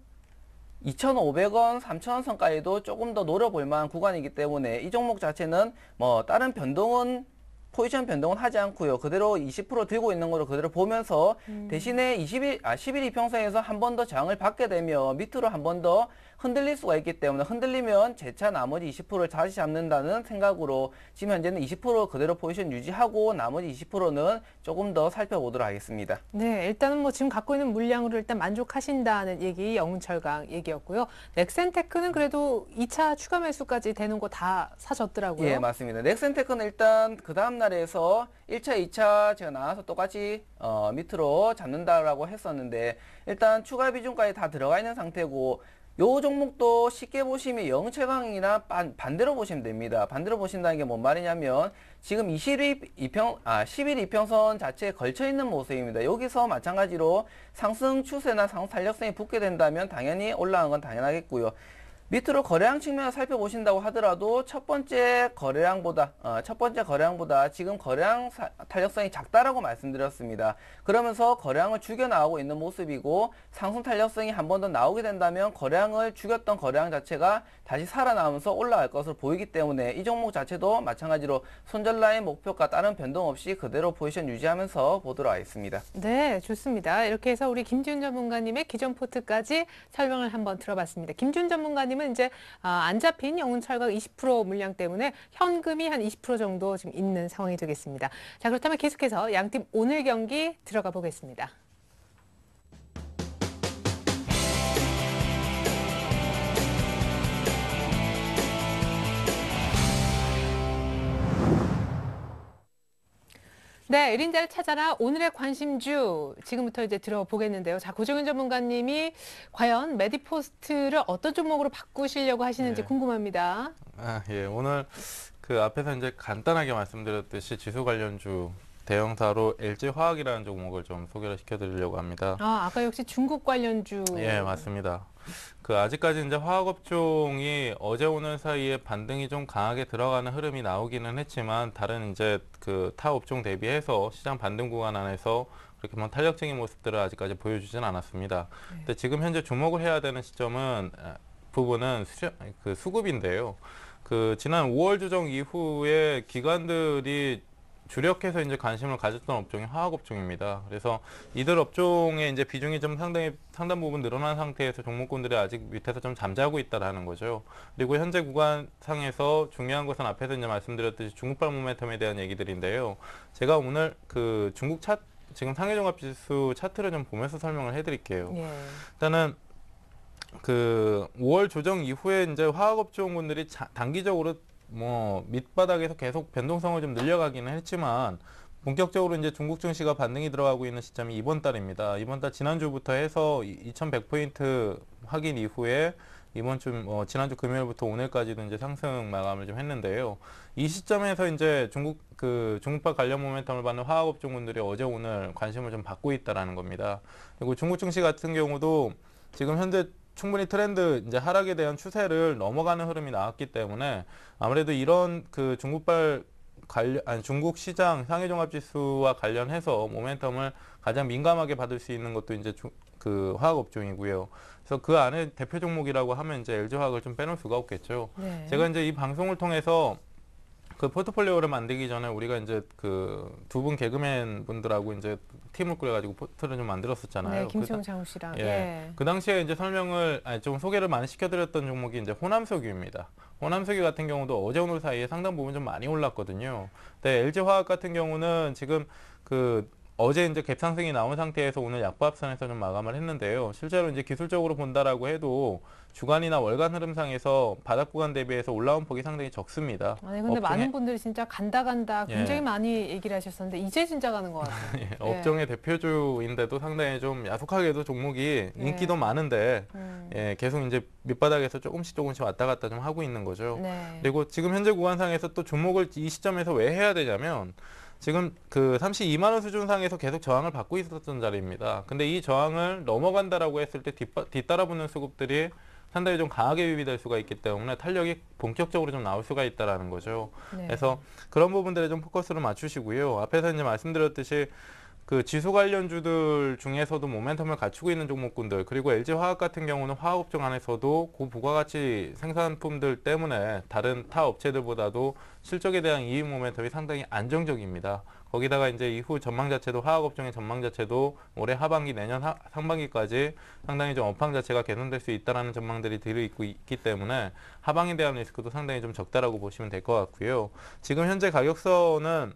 2,500원, 3,000원 선까지도 조금 더 노려볼 만한 구간이기 때문에 이 종목 자체는 뭐 다른 포지션 변동은 하지 않고요. 그대로 20% 들고 있는 거로 그대로 보면서 대신에 10일 이평선에서 한 번 더 저항을 받게 되면 밑으로 한 번 더 흔들릴 수가 있기 때문에 흔들리면 재차 나머지 20%를 다시 잡는다는 생각으로 지금 현재는 20% 그대로 포지션 유지하고 나머지 20%는 조금 더 살펴보도록 하겠습니다. 네, 일단은 뭐 지금 갖고 있는 물량으로 일단 만족하신다는 얘기, 영철강 얘기였고요. 넥센테크는 그래도 2차 추가 매수까지 되는 거 다 사셨더라고요. 예, 맞습니다. 넥센테크는 일단 그 다음 날에서 1차, 2차 제가 나와서 똑같이 밑으로 잡는다라고 했었는데 일단 추가 비중까지 다 들어가 있는 상태고 요 종목도 쉽게 보시면 영철강이나 반대로 보시면 됩니다. 반대로 보신다는 게 뭔 말이냐면 지금 10일 이평선 자체에 걸쳐 있는 모습입니다. 여기서 마찬가지로 상승 추세나 상승 탄력성이 붙게 된다면 당연히 올라가는 건 당연하겠고요. 밑으로 거래량 측면을 살펴보신다고 하더라도 첫 번째 거래량보다 지금 거래량 탄력성이 작다라고 말씀드렸습니다. 그러면서 거래량을 죽여나가고 있는 모습이고 상승 탄력성이 한 번 더 나오게 된다면 거래량을 죽였던 거래량 자체가 다시 살아나면서 올라갈 것으로 보이기 때문에 이 종목 자체도 마찬가지로 손절 라인 목표가 다른 변동 없이 그대로 포지션 유지하면서 보도록 하겠습니다. 네, 좋습니다. 이렇게 해서 우리 김지훈 전문가님의 기존 포트까지 설명을 한번 들어봤습니다. 김지훈 전문가님은 이제 안 잡힌 영철강 20% 물량 때문에 현금이 한 20% 정도 지금 있는 상황이 되겠습니다. 자, 그렇다면 계속해서 양팀 오늘 경기 들어가 보겠습니다. 네, 1인자를 찾아라 오늘의 관심주 지금부터 이제 들어보겠는데요. 자, 고정윤 전문가님이 과연 메디포스트를 어떤 종목으로 바꾸시려고 하시는지 궁금합니다. 예, 오늘 그 앞에서 이제 간단하게 말씀드렸듯이 지수 관련주 대형사로 LG화학이라는 종목을 좀 소개를 시켜드리려고 합니다. 아까 역시 중국 관련주. 예, 맞습니다. 아직까지 이제 화학업종이 어제 오늘 사이에 반등이 좀 강하게 들어가는 흐름이 나오기는 했지만 다른 이제 타 업종 대비해서 시장 반등 구간 안에서 그렇게 뭐 탄력적인 모습들을 아직까지 보여주진 않았습니다. 근데 지금 현재 주목을 해야 되는 부분은 수급인데요. 지난 5월 조정 이후에 기관들이 주력해서 이제 관심을 가졌던 업종이 화학업종입니다. 그래서 이들 업종의 이제 비중이 좀 상당 부분 늘어난 상태에서 종목군들이 아직 밑에서 좀 잠자고 있다라는 거죠. 그리고 현재 구간상에서 중요한 것은 앞에서 이제 말씀드렸듯이 중국발 모멘텀에 대한 얘기들인데요. 제가 오늘 중국 지금 상해종합지수 차트를 좀 보면서 설명을 해드릴게요. 예. 일단은 5월 조정 이후에 이제 화학업종군들이 단기적으로 밑바닥에서 계속 변동성을 좀 늘려가기는 했지만 본격적으로 이제 중국 증시가 반등이 들어가고 있는 시점이 이번 달입니다. 이번 달 지난주부터 해서 2100포인트 확인 이후에 이번 주 지난주 금요일부터 오늘까지도 이제 상승 마감을 좀 했는데요. 이 시점에서 이제 중국발 관련 모멘텀을 받는 화학업종군들이 어제 오늘 관심을 좀 받고 있다라는 겁니다. 그리고 중국 증시 같은 경우도 지금 현재 충분히 트렌드 이제 하락에 대한 추세를 넘어가는 흐름이 나왔기 때문에 아무래도 이런 그 중국 시장 상해종합지수와 관련해서 모멘텀을 가장 민감하게 받을 수 있는 것도 이제 그 화학업종이고요. 그래서 그 안에 대표 종목이라고 하면 이제 LG화학을 좀 빼놓을 수가 없겠죠. 네. 제가 이제 이 방송을 통해서 그 포트폴리오를 만들기 전에 우리가 이제 그 두 분 개그맨 분들하고 이제 팀을 꾸려가지고 포트를 좀 만들었었잖아요. 네, 김수영 장우 씨랑. 예. 예. 그 당시에 이제 좀 소개를 많이 시켜드렸던 종목이 이제 호남석유입니다. 호남석유 같은 경우도 어제 오늘 사이에 상당 부분 좀 많이 올랐거든요. 근데 LG화학 같은 경우는 지금 그 어제 이제 갭 상승이 나온 상태에서 오늘 약보합선에서 좀 마감을 했는데요. 실제로 이제 기술적으로 본다라고 해도 주간이나 월간 흐름상에서 바닥 구간 대비해서 올라온 폭이 상당히 적습니다. 아니 근데 많은 분들이 진짜 간다 굉장히 예. 많이 얘기를 하셨었는데 이제 진짜 가는 것 같아요. 예, 업종의 대표주인데도 상당히 좀 야속하게도 종목이 인기도 많은데 예, 계속 이제 밑바닥에서 조금씩 왔다 갔다 좀 하고 있는 거죠. 네. 그리고 지금 현재 구간상에서 또 종목을 이 시점에서 왜 해야 되냐면 지금 그 32만 원 수준상에서 계속 저항을 받고 있었던 자리입니다. 근데 이 저항을 넘어간다라고 했을 때 뒤따라붙는 수급들이 상당히 좀 강하게 유입될 수가 있기 때문에 탄력이 본격적으로 좀 나올 수가 있다라는 거죠. 네. 그래서 그런 부분들에 좀 포커스를 맞추시고요. 앞에서 이제 말씀드렸듯이 그 지수 관련주들 중에서도 모멘텀을 갖추고 있는 종목군들, 그리고 LG화학 같은 경우는 화학업종 안에서도 고부가가치 생산품들 때문에 다른 타 업체들보다도 실적에 대한 이익 모멘텀이 상당히 안정적입니다. 거기다가 이제 이후 전망 자체도 화학업종의 전망 자체도 올해 하반기 내년 상반기까지 상당히 좀 업황 자체가 개선될 수 있다라는 전망들이 들어있고 있기 때문에 하방에 대한 리스크도 상당히 좀 적다라고 보시면 될 것 같고요. 지금 현재 가격선은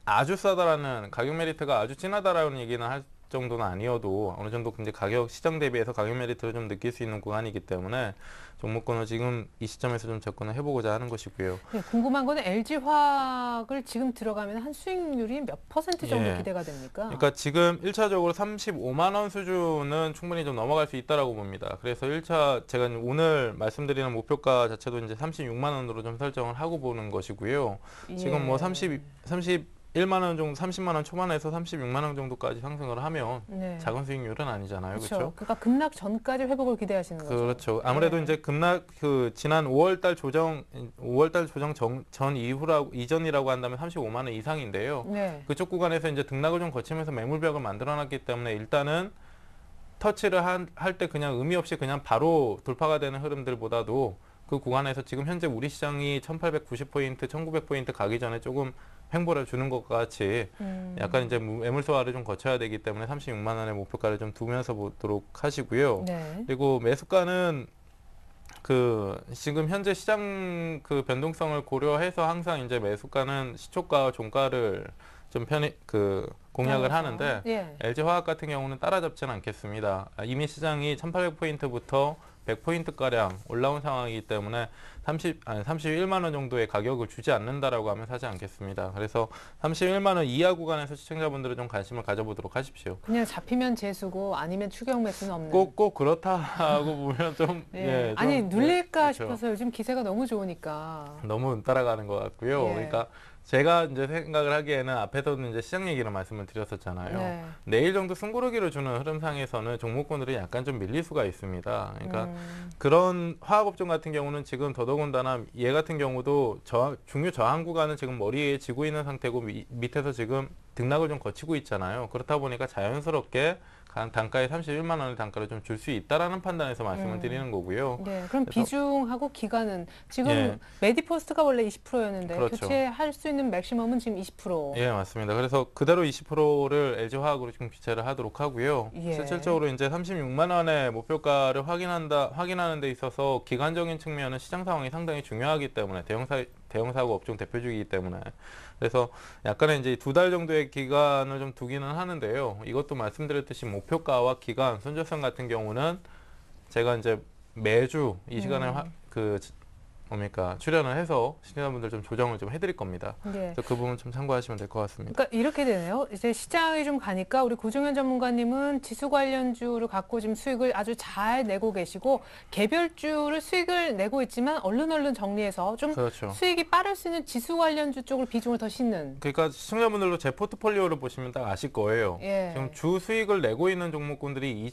아주 싸다라는 가격 메리트가 아주 진하다라는 얘기는 할 정도는 아니어도 어느 정도 이제 가격 시장 대비해서 가격 메리트를 좀 느낄 수 있는 구간이기 때문에 종목군을 지금 이 시점에서 좀 접근을 해보고자 하는 것이고요. 네, 궁금한 거는 LG화학을 지금 들어가면 한 수익률이 몇 퍼센트 정도 예. 기대가 됩니까? 그러니까 지금 1차적으로 35만 원 수준은 충분히 좀 넘어갈 수 있다라고 봅니다. 그래서 1차 제가 오늘 말씀드리는 목표가 자체도 이제 36만 원으로 좀 설정을 하고 보는 것이고요. 지금 뭐 31만 원 정도, 30만 원 초반에서 36만 원 정도까지 상승을 하면 네. 작은 수익률은 아니잖아요. 그렇죠. 그렇죠? 그러니까 급락 전까지 회복을 기대하시는 거죠. 그렇죠. 아무래도 네. 이제 급락 지난 5월달 조정 전 이전이라고 한다면 35만 원 이상인데요. 네. 그쪽 구간에서 이제 등락을 좀 거치면서 매물벽을 만들어놨기 때문에 일단은 터치를 할 때 그냥 의미 없이 그냥 바로 돌파가 되는 흐름들보다도 그 구간에서 지금 현재 우리 시장이 1890포인트, 1900포인트 가기 전에 조금 횡보를 주는 것과 같이 약간 이제 매물 소화를 좀 거쳐야 되기 때문에 36만 원의 목표가를 좀 두면서 보도록 하시고요. 네. 그리고 매수가는 그 지금 현재 시장 그 변동성을 고려해서 항상 이제 매수가는 시초가와 종가를 좀 공략을 하는데 예. LG화학 같은 경우는 따라잡지는 않겠습니다. 이미 시장이 1800포인트부터 100포인트가량 올라온 상황이기 때문에 31만 원 정도의 가격을 주지 않는다라고 하면 사지 않겠습니다. 그래서 31만 원 이하 구간에서 시청자분들은 좀 관심을 가져보도록 하십시오. 그냥 잡히면 재수고 아니면 추격 매수는 없는. 꼭 그렇다고 보면 좀, 예. 예, 좀, 아니 눌릴까 그렇죠. 싶어서 요즘 기세가 너무 좋으니까. 너무 따라가는 것 같고요. 예. 그러니까 제가 이제 생각을 하기에는 앞에서도 이제 시장 얘기를 말씀을 드렸었잖아요. 네. 내일 정도 승부르기를 주는 흐름상에서는 종목군들이 약간 좀 밀릴 수가 있습니다. 그러니까 그런 화학업종 같은 경우는 지금 더더군다나 얘 같은 경우도 중요 저항 구간은 지금 머리에 지고 있는 상태고 밑에서 지금 등락을 좀 거치고 있잖아요. 그렇다 보니까 자연스럽게 단가에 31만 원의 단가를 좀 줄 수 있다라는 판단에서 말씀을 드리는 거고요. 네, 그럼 그래서- 비중하고 기간은 지금 예. 메디포스트가 원래 20%였는데 그렇죠. 교체할 수 있는 맥시멈은 지금 20%. 예, 맞습니다. 그래서 그대로 20%를 LG화학으로 지금 교체를 하도록 하고요. 예. 실질적으로 이제 36만 원의 목표가를 확인하는 데 있어서 기간적인 측면은 시장 상황이 상당히 중요하기 때문에 대형사고 업종 대표주이기 때문에 그래서 약간의 이제 2달 정도의 기간을 좀 두기는 하는데요. 이것도 말씀드렸듯이 목표가와 기간, 손절선 같은 경우는 제가 이제 매주 이 시간에 뭡니까 출연을 해서 시청자분들 좀 조정을 좀 해드릴 겁니다. 예. 그래서 그 부분 좀 참고하시면 될 것 같습니다. 그러니까 이렇게 되네요. 이제 시장이 좀 가니까 우리 고종현 전문가님은 지수 관련주를 갖고 지금 수익을 아주 잘 내고 계시고 개별주를 수익을 내고 있지만 얼른 정리해서 좀 그렇죠. 수익이 빠를 수 있는 지수 관련주 쪽으로 비중을 더 싣는. 그러니까 시청자분들도 제 포트폴리오를 보시면 딱 아실 거예요. 예. 지금 주 수익을 내고 있는 종목군들이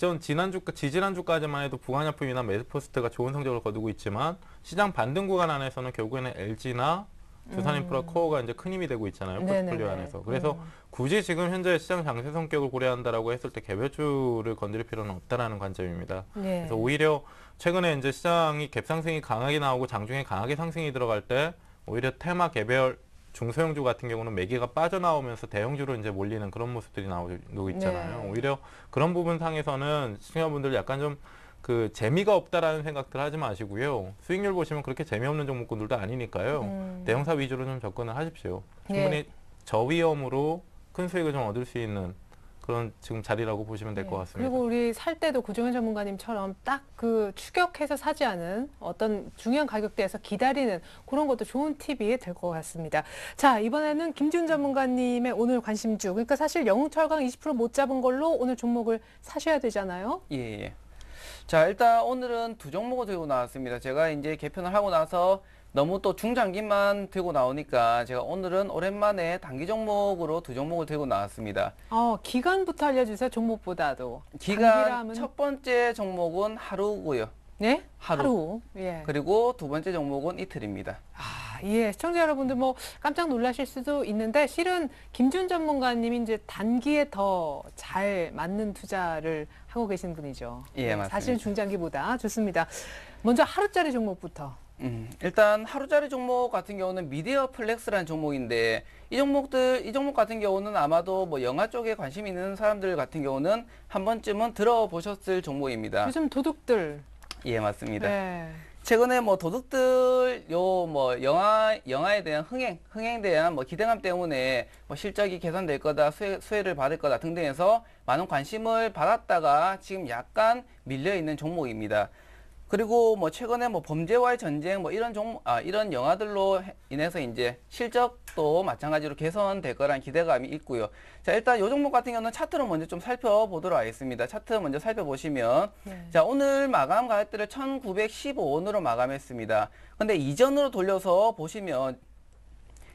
지지난주까지만 해도 부관약품이나 메드포스트가 좋은 성적을 거두고 있지만 시장 반등 구간 안에서는 결국에는 LG나 두산인프라 코어가 이제 큰 힘이 되고 있잖아요. 포트폴리오 네네네. 안에서. 그래서 굳이 지금 현재 시장 장세 성격을 고려한다라고 했을 때 개별주를 건드릴 필요는 없다라는 관점입니다. 예. 그래서 오히려 최근에 이제 시장이 갭상승이 강하게 나오고 장중에 강하게 상승이 들어갈 때 오히려 테마 개별 중소형주 같은 경우는 매기가 빠져나오면서 대형주로 이제 몰리는 그런 모습들이 나오고 있잖아요. 네. 오히려 그런 부분 상에서는 시청자분들 약간 좀 그 재미가 없다라는 생각들 하지 마시고요. 수익률 보시면 그렇게 재미없는 종목군들도 아니니까요. 대형사 위주로 좀 접근을 하십시오. 충분히 예. 저위험으로 큰 수익을 좀 얻을 수 있는 그런 지금 자리라고 보시면 될 것 같습니다. 그리고 우리 살 때도 고종현 전문가님처럼 딱 그 추격해서 사지 않은 어떤 중요한 가격대에서 기다리는 그런 것도 좋은 팁이 될 것 같습니다. 자, 이번에는 김준 전문가님의 오늘 관심주. 그러니까 사실 영웅철강 20% 못 잡은 걸로 오늘 종목을 사셔야 되잖아요. 예. 자, 일단 오늘은 두 종목을 들고 나왔습니다. 제가 이제 개편을 하고 나서 너무 또 중장기만 들고 나오니까 제가 오늘은 오랜만에 단기 종목으로 두 종목을 들고 나왔습니다. 기간부터 알려주세요. 종목보다도. 기간 단기라면- 첫 번째 종목은 하루고요. 네? 하루. 예. 그리고 두 번째 종목은 이틀입니다. 예. 시청자 여러분들 뭐 깜짝 놀라실 수도 있는데 실은 김준 전문가님이 이제 단기에 더 잘 맞는 투자를 하고 계신 분이죠. 예, 네, 맞습니다. 사실 중장기보다 좋습니다. 먼저 하루짜리 종목부터. 일단 하루짜리 종목 같은 경우는 미디어 플렉스라는 종목인데 이 종목 같은 경우는 아마도 뭐 영화 쪽에 관심 있는 사람들 같은 경우는 한 번쯤은 들어보셨을 종목입니다. 요즘 도둑들. 예, 맞습니다. 네. 최근에 뭐 도둑들 뭐 영화에 대한 흥행에 대한 뭐 기대감 때문에 뭐 실적이 개선될 거다, 수혜를 받을 거다 등등해서 많은 관심을 받았다가 지금 약간 밀려 있는 종목입니다. 그리고 뭐 최근에 뭐 범죄와의 전쟁 뭐 이런 영화들로 인해서 이제 실적도 마찬가지로 개선될 거란 기대감이 있고요. 자, 일단 이 종목 같은 경우는 차트로 먼저 좀 살펴보도록 하겠습니다. 차트 먼저 살펴보시면 네. 자, 오늘 마감 가격대를 1915원으로 마감했습니다. 근데 이전으로 돌려서 보시면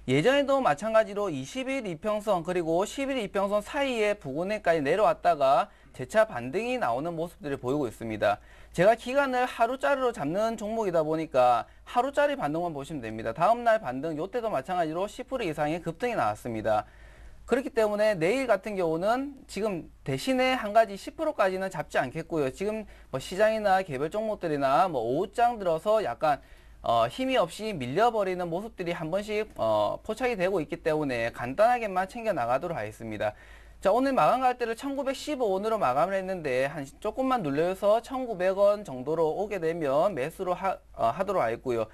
예전에도 마찬가지로 20일 이평선 그리고 10일 이평선 사이에 부근에까지 내려왔다가 재차 반등이 나오는 모습들을 보이고 있습니다. 제가 기간을 하루짜리로 잡는 종목이다 보니까 하루짜리 반등만 보시면 됩니다. 다음날 반등, 요때도 마찬가지로 10% 이상의 급등이 나왔습니다. 그렇기 때문에 내일 같은 경우는 지금 대신에 한 가지 10%까지는 잡지 않겠고요. 지금 뭐 시장이나 개별 종목들이나 뭐 오후장 들어서 약간 힘이 없이 밀려버리는 모습들이 한 번씩 포착이 되고 있기 때문에 간단하게만 챙겨 나가도록 하겠습니다. 자, 오늘 마감 가격대를 1915원으로 마감을 했는데 조금만 눌려서 1900원 정도로 오게 되면 매수로 하도록 하겠고요.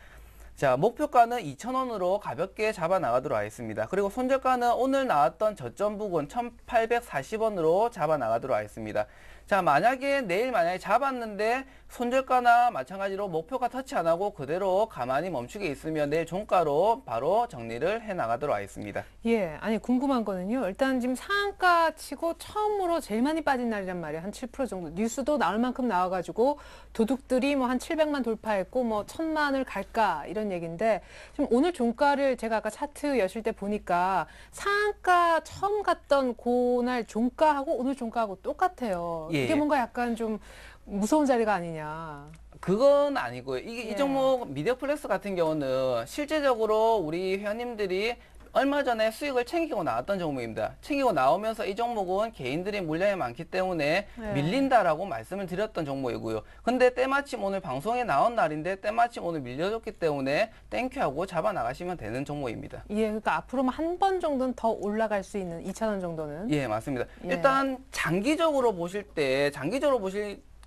자, 목표가는 2,000원으로 가볍게 잡아 나가도록 하겠습니다. 그리고 손절가는 오늘 나왔던 저점 부근 1,840원으로 잡아 나가도록 하겠습니다. 자, 내일 만약에 잡았는데 손절가나 마찬가지로 목표가 터치 안 하고 그대로 가만히 멈추게 있으면 내일 종가로 바로 정리를 해 나가도록 하겠습니다. 예, 아니 궁금한 거는요. 일단 지금 상한가 치고 처음으로 제일 많이 빠진 날이란 말이에요. 한 7% 정도. 뉴스도 나올 만큼 나와가지고 도둑들이 뭐 한 700만 돌파했고 뭐 1000만을 갈까 이런 얘기인데 지금 오늘 종가를 제가 아까 차트 여실 때 보니까 상한가 처음 갔던 그날 종가하고 오늘 종가하고 똑같아요. 예. 이게 뭔가 약간 좀 무서운 자리가 아니냐. 그건 아니고요. 이 예. 종목 미디어 플렉스 같은 경우는 실제적으로 우리 회원님들이 얼마 전에 수익을 챙기고 나왔던 종목입니다. 챙기고 나오면서 이 종목은 개인들이 물량이 많기 때문에 네. 밀린다라고 말씀을 드렸던 종목이고요. 근데 때마침 오늘 방송에 나온 날인데 때마침 오늘 밀려줬기 때문에 땡큐하고 잡아 나가시면 되는 종목입니다. 예, 그러니까 앞으로만 한 번 정도는 더 올라갈 수 있는 2,000원 정도는. 예, 맞습니다. 예. 일단 장기적으로 보실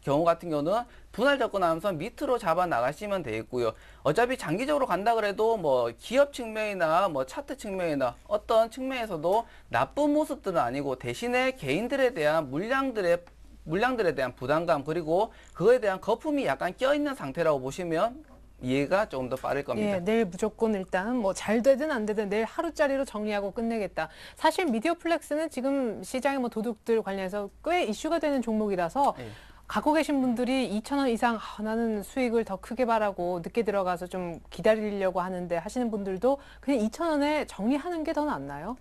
경우 같은 경우는 분할 접근하면서 밑으로 잡아 나가시면 되겠고요. 어차피 장기적으로 간다 그래도 뭐 기업 측면이나 뭐 차트 측면이나 어떤 측면에서도 나쁜 모습들은 아니고 대신에 개인들에 대한 물량들에 대한 부담감 그리고 그거에 대한 거품이 약간 껴있는 상태라고 보시면 이해가 조금 더 빠를 겁니다. 예, 내일 무조건 일단 뭐 잘 되든 안 되든 내일 하루짜리로 정리하고 끝내겠다. 사실 미디어 플렉스는 지금 시장의 뭐 도둑들 관련해서 꽤 이슈가 되는 종목이라서 예. 갖고 계신 분들이 2,000원 이상 나는 수익을 더 크게 바라고 늦게 들어가서 좀 기다리려고 하는데 하시는 분들도 그냥 2,000원에 정리하는 게 더 낫나요?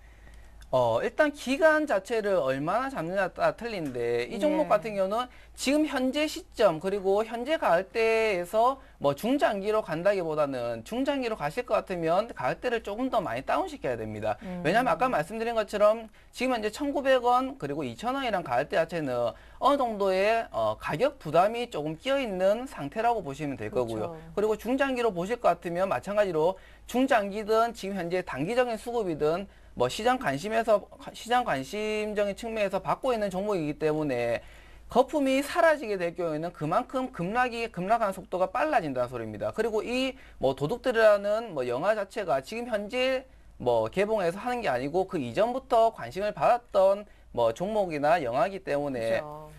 일단 기간 자체를 얼마나 잡느냐에 따라 틀린데 이 종목 예. 같은 경우는 지금 현재 시점 그리고 현재 가을대에서 뭐 중장기로 간다기보다는 중장기로 가실 것 같으면 가을대를 조금 더 많이 다운시켜야 됩니다. 왜냐하면 아까 말씀드린 것처럼 지금 현재 1,900원 그리고 2,000원이랑 가을대 자체는 어느 정도의 가격 부담이 조금 끼어 있는 상태라고 보시면 될 그렇죠. 거고요. 그리고 중장기로 보실 것 같으면 마찬가지로 중장기든 지금 현재 단기적인 수급이든 뭐 시장 관심적인 측면에서 받고 있는 종목이기 때문에 거품이 사라지게 될 경우에는 그만큼 급락하는 속도가 빨라진다는 소리입니다. 그리고 이 뭐 도둑들이라는 뭐 영화 자체가 지금 현재 뭐 개봉해서 하는 게 아니고 그 이전부터 관심을 받았던 뭐 종목이나 영화이기 때문에 그렇죠.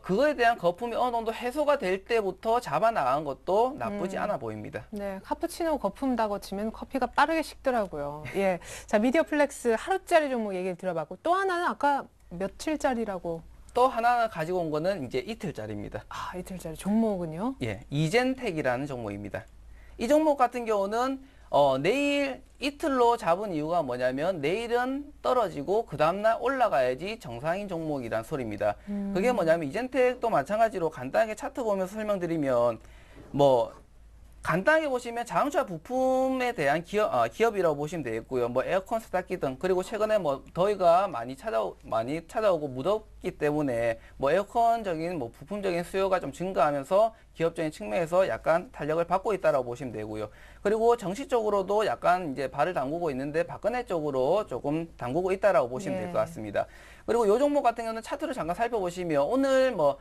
그거에 대한 거품이 어느 정도 해소가 될 때부터 잡아 나간 것도 나쁘지 않아 보입니다. 네, 카푸치노 거품 다 거치면 커피가 빠르게 식더라고요. 예, 자 미디어 플렉스 하루짜리 종목 얘기를 들어봤고 또 하나는 아까 며칠짜리라고 또 하나 가지고 온 거는 이제 이틀짜리입니다. 이틀짜리 종목은요? 예, 이젠텍이라는 종목입니다. 이 종목 같은 경우는 내일 이틀로 잡은 이유가 뭐냐면 내일은 떨어지고 그 다음날 올라가야지 정상인 종목이란 소리입니다. 그게 뭐냐면 이젠텍도 마찬가지로 간단하게 차트 보면서 설명드리면 뭐 간단하게 보시면 자동차 부품에 대한 기업이라고 보시면 되겠고요. 뭐 에어컨 세탁기 등 그리고 최근에 뭐 더위가 많이 찾아오고 무덥기 때문에 뭐 에어컨적인 뭐 부품적인 수요가 좀 증가하면서 기업적인 측면에서 약간 탄력을 받고 있다라고 보시면 되고요. 그리고 정치적으로도 약간 이제 발을 담그고 있는데 박근혜 쪽으로 조금 담그고 있다라고 보시면 될 것 같습니다. 그리고 요 종목 같은 경우는 차트를 잠깐 살펴보시면 오늘 뭐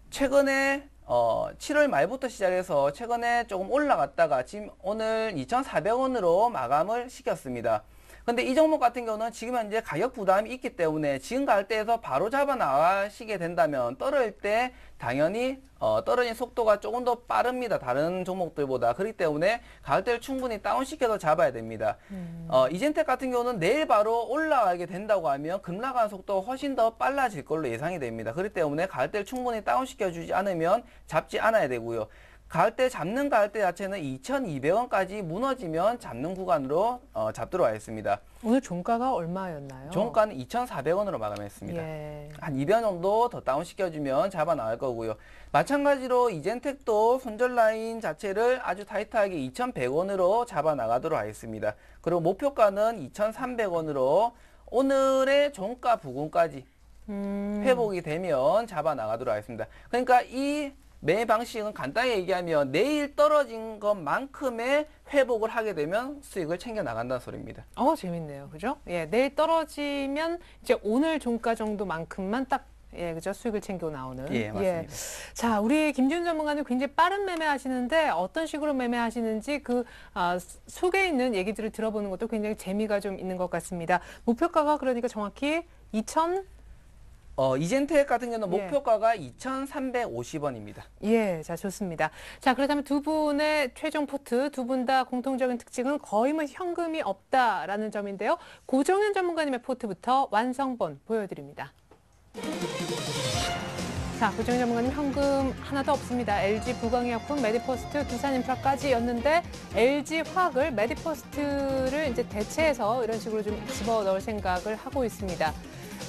최근에 7월 말부터 시작해서 최근에 조금 올라갔다가 지금 오늘 2,400원으로 마감을 시켰습니다. 근데 이 종목 같은 경우는 지금 현재 가격 부담이 있기 때문에 지금 가을대에서 바로 잡아 나가시게 된다면 떨어질 때 당연히 떨어진 속도가 조금 더 빠릅니다. 다른 종목들보다. 그렇기 때문에 가을대를 충분히 다운시켜서 잡아야 됩니다. 이젠텍 같은 경우는 내일 바로 올라가게 된다고 하면 급락하는 속도가 훨씬 더 빨라질 걸로 예상이 됩니다. 그렇기 때문에 가을대를 충분히 다운시켜주지 않으면 잡지 않아야 되고요. 잡는 가을대 자체는 2,200원까지 무너지면 잡는 구간으로 잡도록 하겠습니다. 오늘 종가가 얼마였나요? 종가는 2,400원으로 마감했습니다. 예. 한 200원 정도 더 다운시켜주면 잡아 나갈 거고요. 마찬가지로 이젠텍도 손절 라인 자체를 아주 타이트하게 2,100원으로 잡아 나가도록 하겠습니다. 그리고 목표가는 2,300원으로 오늘의 종가 부근까지 회복이 되면 잡아 나가도록 하겠습니다. 그러니까 이 매매 방식은 간단히 얘기하면 내일 떨어진 것만큼의 회복을 하게 되면 수익을 챙겨 나간다는 소리입니다. 재밌네요. 그죠? 예, 내일 떨어지면 이제 오늘 종가 정도만큼만 딱 그죠? 수익을 챙겨 나오는. 예, 맞습니다. 자, 우리 김지훈 전문가님 굉장히 빠른 매매 하시는데 어떤 식으로 매매하시는지 속에 있는 얘기들을 들어보는 것도 굉장히 재미가 좀 있는 것 같습니다. 목표가가 그러니까 정확히 2,000 이젠텍 같은 경우는 목표가가 2,350원입니다. 예, 자, 좋습니다. 자, 그렇다면 두 분의 최종 포트, 두 분 다 공통적인 특징은 거의 뭐 현금이 없다라는 점인데요. 고정현 전문가님의 포트부터 완성본 보여드립니다. 자, 고정현 전문가님 현금 하나도 없습니다. LG 부강의약품, 메디포스트, 두산인프라까지였는데 LG화학을 메디포스트를 이제 대체해서 이런 식으로 좀 집어넣을 생각을 하고 있습니다.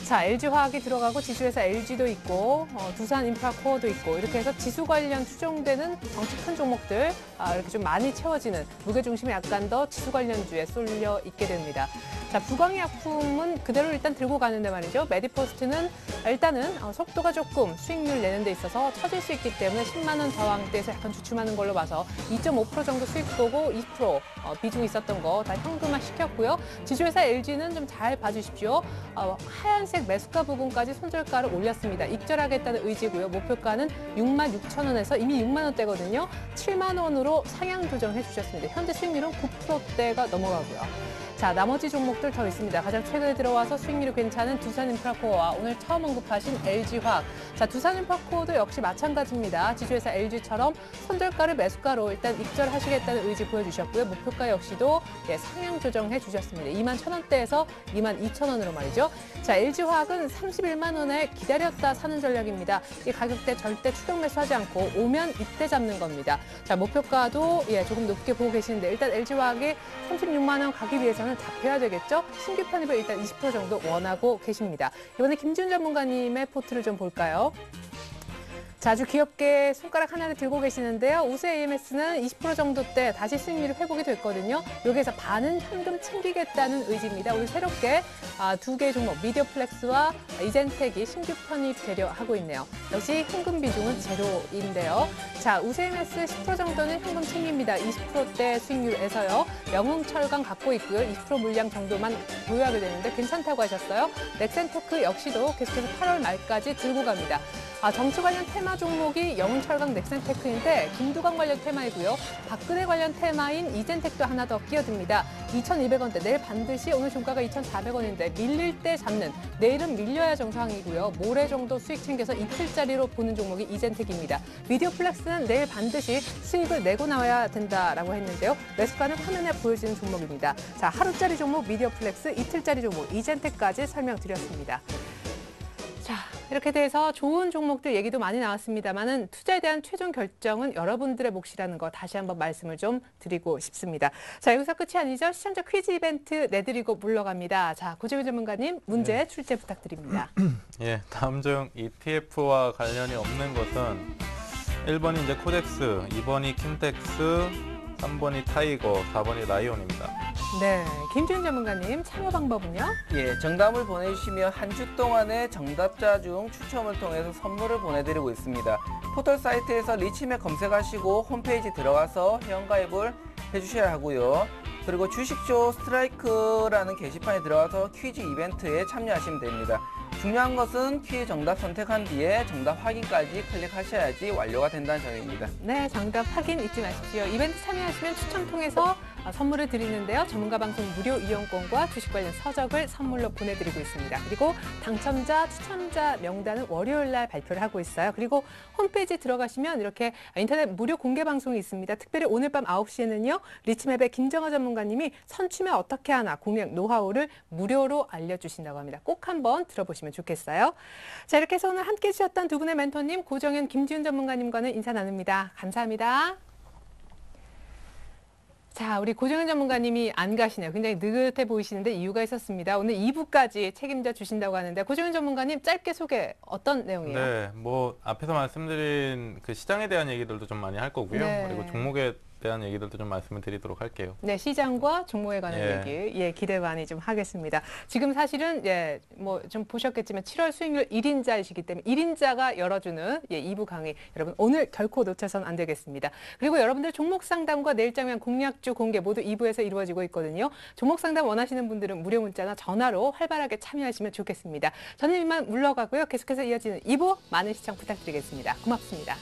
자, LG화학이 들어가고 지수에서 LG도 있고 두산인프라코어도 있고 이렇게 해서 지수 관련 추정되는 덩치 큰 종목들 이렇게 좀 많이 채워지는 무게중심이 약간 더 지수 관련주에 쏠려 있게 됩니다. 자, 부강의약품은 그대로 일단 들고 가는데 말이죠. 메디포스트는 일단은 속도가 조금 수익률 내는 데 있어서 처질 수 있기 때문에 10만 원 저항대에서 약간 주춤하는 걸로 봐서 2.5% 정도 수익 보고 20% 비중이 있었던 거 다 현금화 시켰고요. 지주회사 LG는 좀 잘 봐주십시오. 하얀색 매수가 부분까지 손절가를 올렸습니다. 익절하겠다는 의지고요. 목표가는 66,000원에서 이미 6만 원대거든요. 7만 원으로 상향 조정해 주셨습니다. 현재 수익률은 9%대가 넘어가고요. 자, 나머지 종목들 더 있습니다. 가장 최근에 들어와서 수익률이 괜찮은 두산인프라코어와 오늘 처음 언급하신 LG화학. 자, 두산인프라코어도 역시 마찬가지입니다. 지주회사 LG처럼 손절가를 매수가로 일단 익절하시겠다는 의지 보여주셨고요. 목표가 역시도 상향 조정해 주셨습니다. 21,000원대에서 22,000원으로 말이죠. 자, LG화학은 31만 원에 기다렸다 사는 전략입니다. 이 가격대 절대 추격 매수하지 않고 오면 이때 잡는 겁니다. 자, 목표가도 조금 높게 보고 계시는데 일단 LG화학이 36만 원 가기 위해서는 잡혀야 되겠죠. 신규 편입을 일단 20% 정도 원하고 계십니다. 이번에 김지훈 전문가님의 포트를 좀 볼까요? 자, 아주 귀엽게 손가락 하나를 들고 계시는데요. 우수 AMS는 20% 정도대 다시 수익률이 회복이 됐거든요. 여기에서 반은 현금 챙기겠다는 의지입니다. 오늘 새롭게 두 개의 종목, 미디어플렉스와 이젠텍이 신규 편입되려 하고 있네요. 역시 현금 비중은 제로인데요. 자, 우수 AMS 10% 정도는 현금 챙깁니다. 20%대 수익률에서요. 영흥철강 갖고 있고요. 20% 물량 정도만 보유하게 되는데 괜찮다고 하셨어요. 넥센테크 역시도 계속해서 8월 말까지 들고 갑니다. 정치 관련 테마 종목이 영흥철강 넥센테크인데 김두관 관련 테마이고요. 박근혜 관련 테마인 이젠텍도 하나 더 끼어듭니다. 2,200원대 내일 반드시 오늘 종가가 2,400원인데 밀릴 때 잡는 내일은 밀려야 정상이고요. 모레 정도 수익 챙겨서 이틀짜리로 보는 종목이 이젠텍입니다. 미디어플렉스는 내일 반드시 수익을 내고 나와야 된다라고 했는데요. 매수가는 화면에 보여지는 종목입니다. 자, 하루짜리 종목 미디어플렉스, 이틀짜리 종목 이젠텍까지 설명드렸습니다. 자, 이렇게 돼서 좋은 종목들 얘기도 많이 나왔습니다만은 투자에 대한 최종 결정은 여러분들의 몫이라는 거 다시 한번 말씀을 좀 드리고 싶습니다. 자, 여기서 끝이 아니죠. 시청자 퀴즈 이벤트 내드리고 물러갑니다. 자, 고재근 전문가님 문제 출제 부탁드립니다. 예, 다음 중 ETF와 관련이 없는 것은 1번이 이제 코덱스, 2번이 킨텍스, 3번이 타이거, 4번이 라이온입니다. 네, 김지훈 전문가님 참여 방법은요? 예, 정답을 보내주시면 한 주 동안의 정답자 중 추첨을 통해서 선물을 보내드리고 있습니다. 포털 사이트에서 리치맥 검색하시고 홈페이지 들어가서 회원가입을 해주셔야 하고요. 그리고 주식쇼 스트라이크라는 게시판에 들어가서 퀴즈 이벤트에 참여하시면 됩니다. 중요한 것은 퀴즈 정답 선택한 뒤에 정답 확인까지 클릭하셔야지 완료가 된다는 점입니다. 네, 정답 확인 잊지 마십시오. 이벤트 참여하시면 추첨 통해서 선물을 드리는데요. 전문가 방송 무료 이용권과 주식 관련 서적을 선물로 보내드리고 있습니다. 그리고 당첨자, 추첨자 명단은 월요일 날 발표를 하고 있어요. 그리고 홈페이지 들어가시면 이렇게 인터넷 무료 공개 방송이 있습니다. 특별히 오늘 밤 9시에는요. 리치맵의 김정아 전문가님이 선취매 어떻게 하나 공략 노하우를 무료로 알려주신다고 합니다. 꼭 한번 들어보시면 좋겠어요. 자, 이렇게 해서 오늘 함께해 주셨던 두 분의 멘토님 고정현, 김지훈 전문가님과는 인사 나눕니다. 감사합니다. 자, 우리 고정현 전문가님이 안 가시네요. 굉장히 느긋해 보이시는데 이유가 있었습니다. 오늘 2부까지 책임져 주신다고 하는데 고정현 전문가님 짧게 소개 어떤 내용이에요? 네, 뭐 앞에서 말씀드린 그 시장에 대한 얘기들도 좀 많이 할 거고요. 네. 그리고 종목에 대한 얘기들도 좀 말씀을 드리도록 할게요. 네, 시장과 종목에 관한 얘기 기대 많이 좀 하겠습니다. 지금 사실은 뭐 좀 보셨겠지만 7월 수익률 1인자이시기 때문에 1인자가 열어주는 2부 강의 여러분 오늘 결코 놓쳐선 안 되겠습니다. 그리고 여러분들 종목 상담과 내일장 위한 공략주 공개 모두 2부에서 이루어지고 있거든요. 종목 상담 원하시는 분들은 무료 문자나 전화로 활발하게 참여하시면 좋겠습니다. 저는 이만 물러가고요. 계속해서 이어지는 2부 많은 시청 부탁드리겠습니다. 고맙습니다.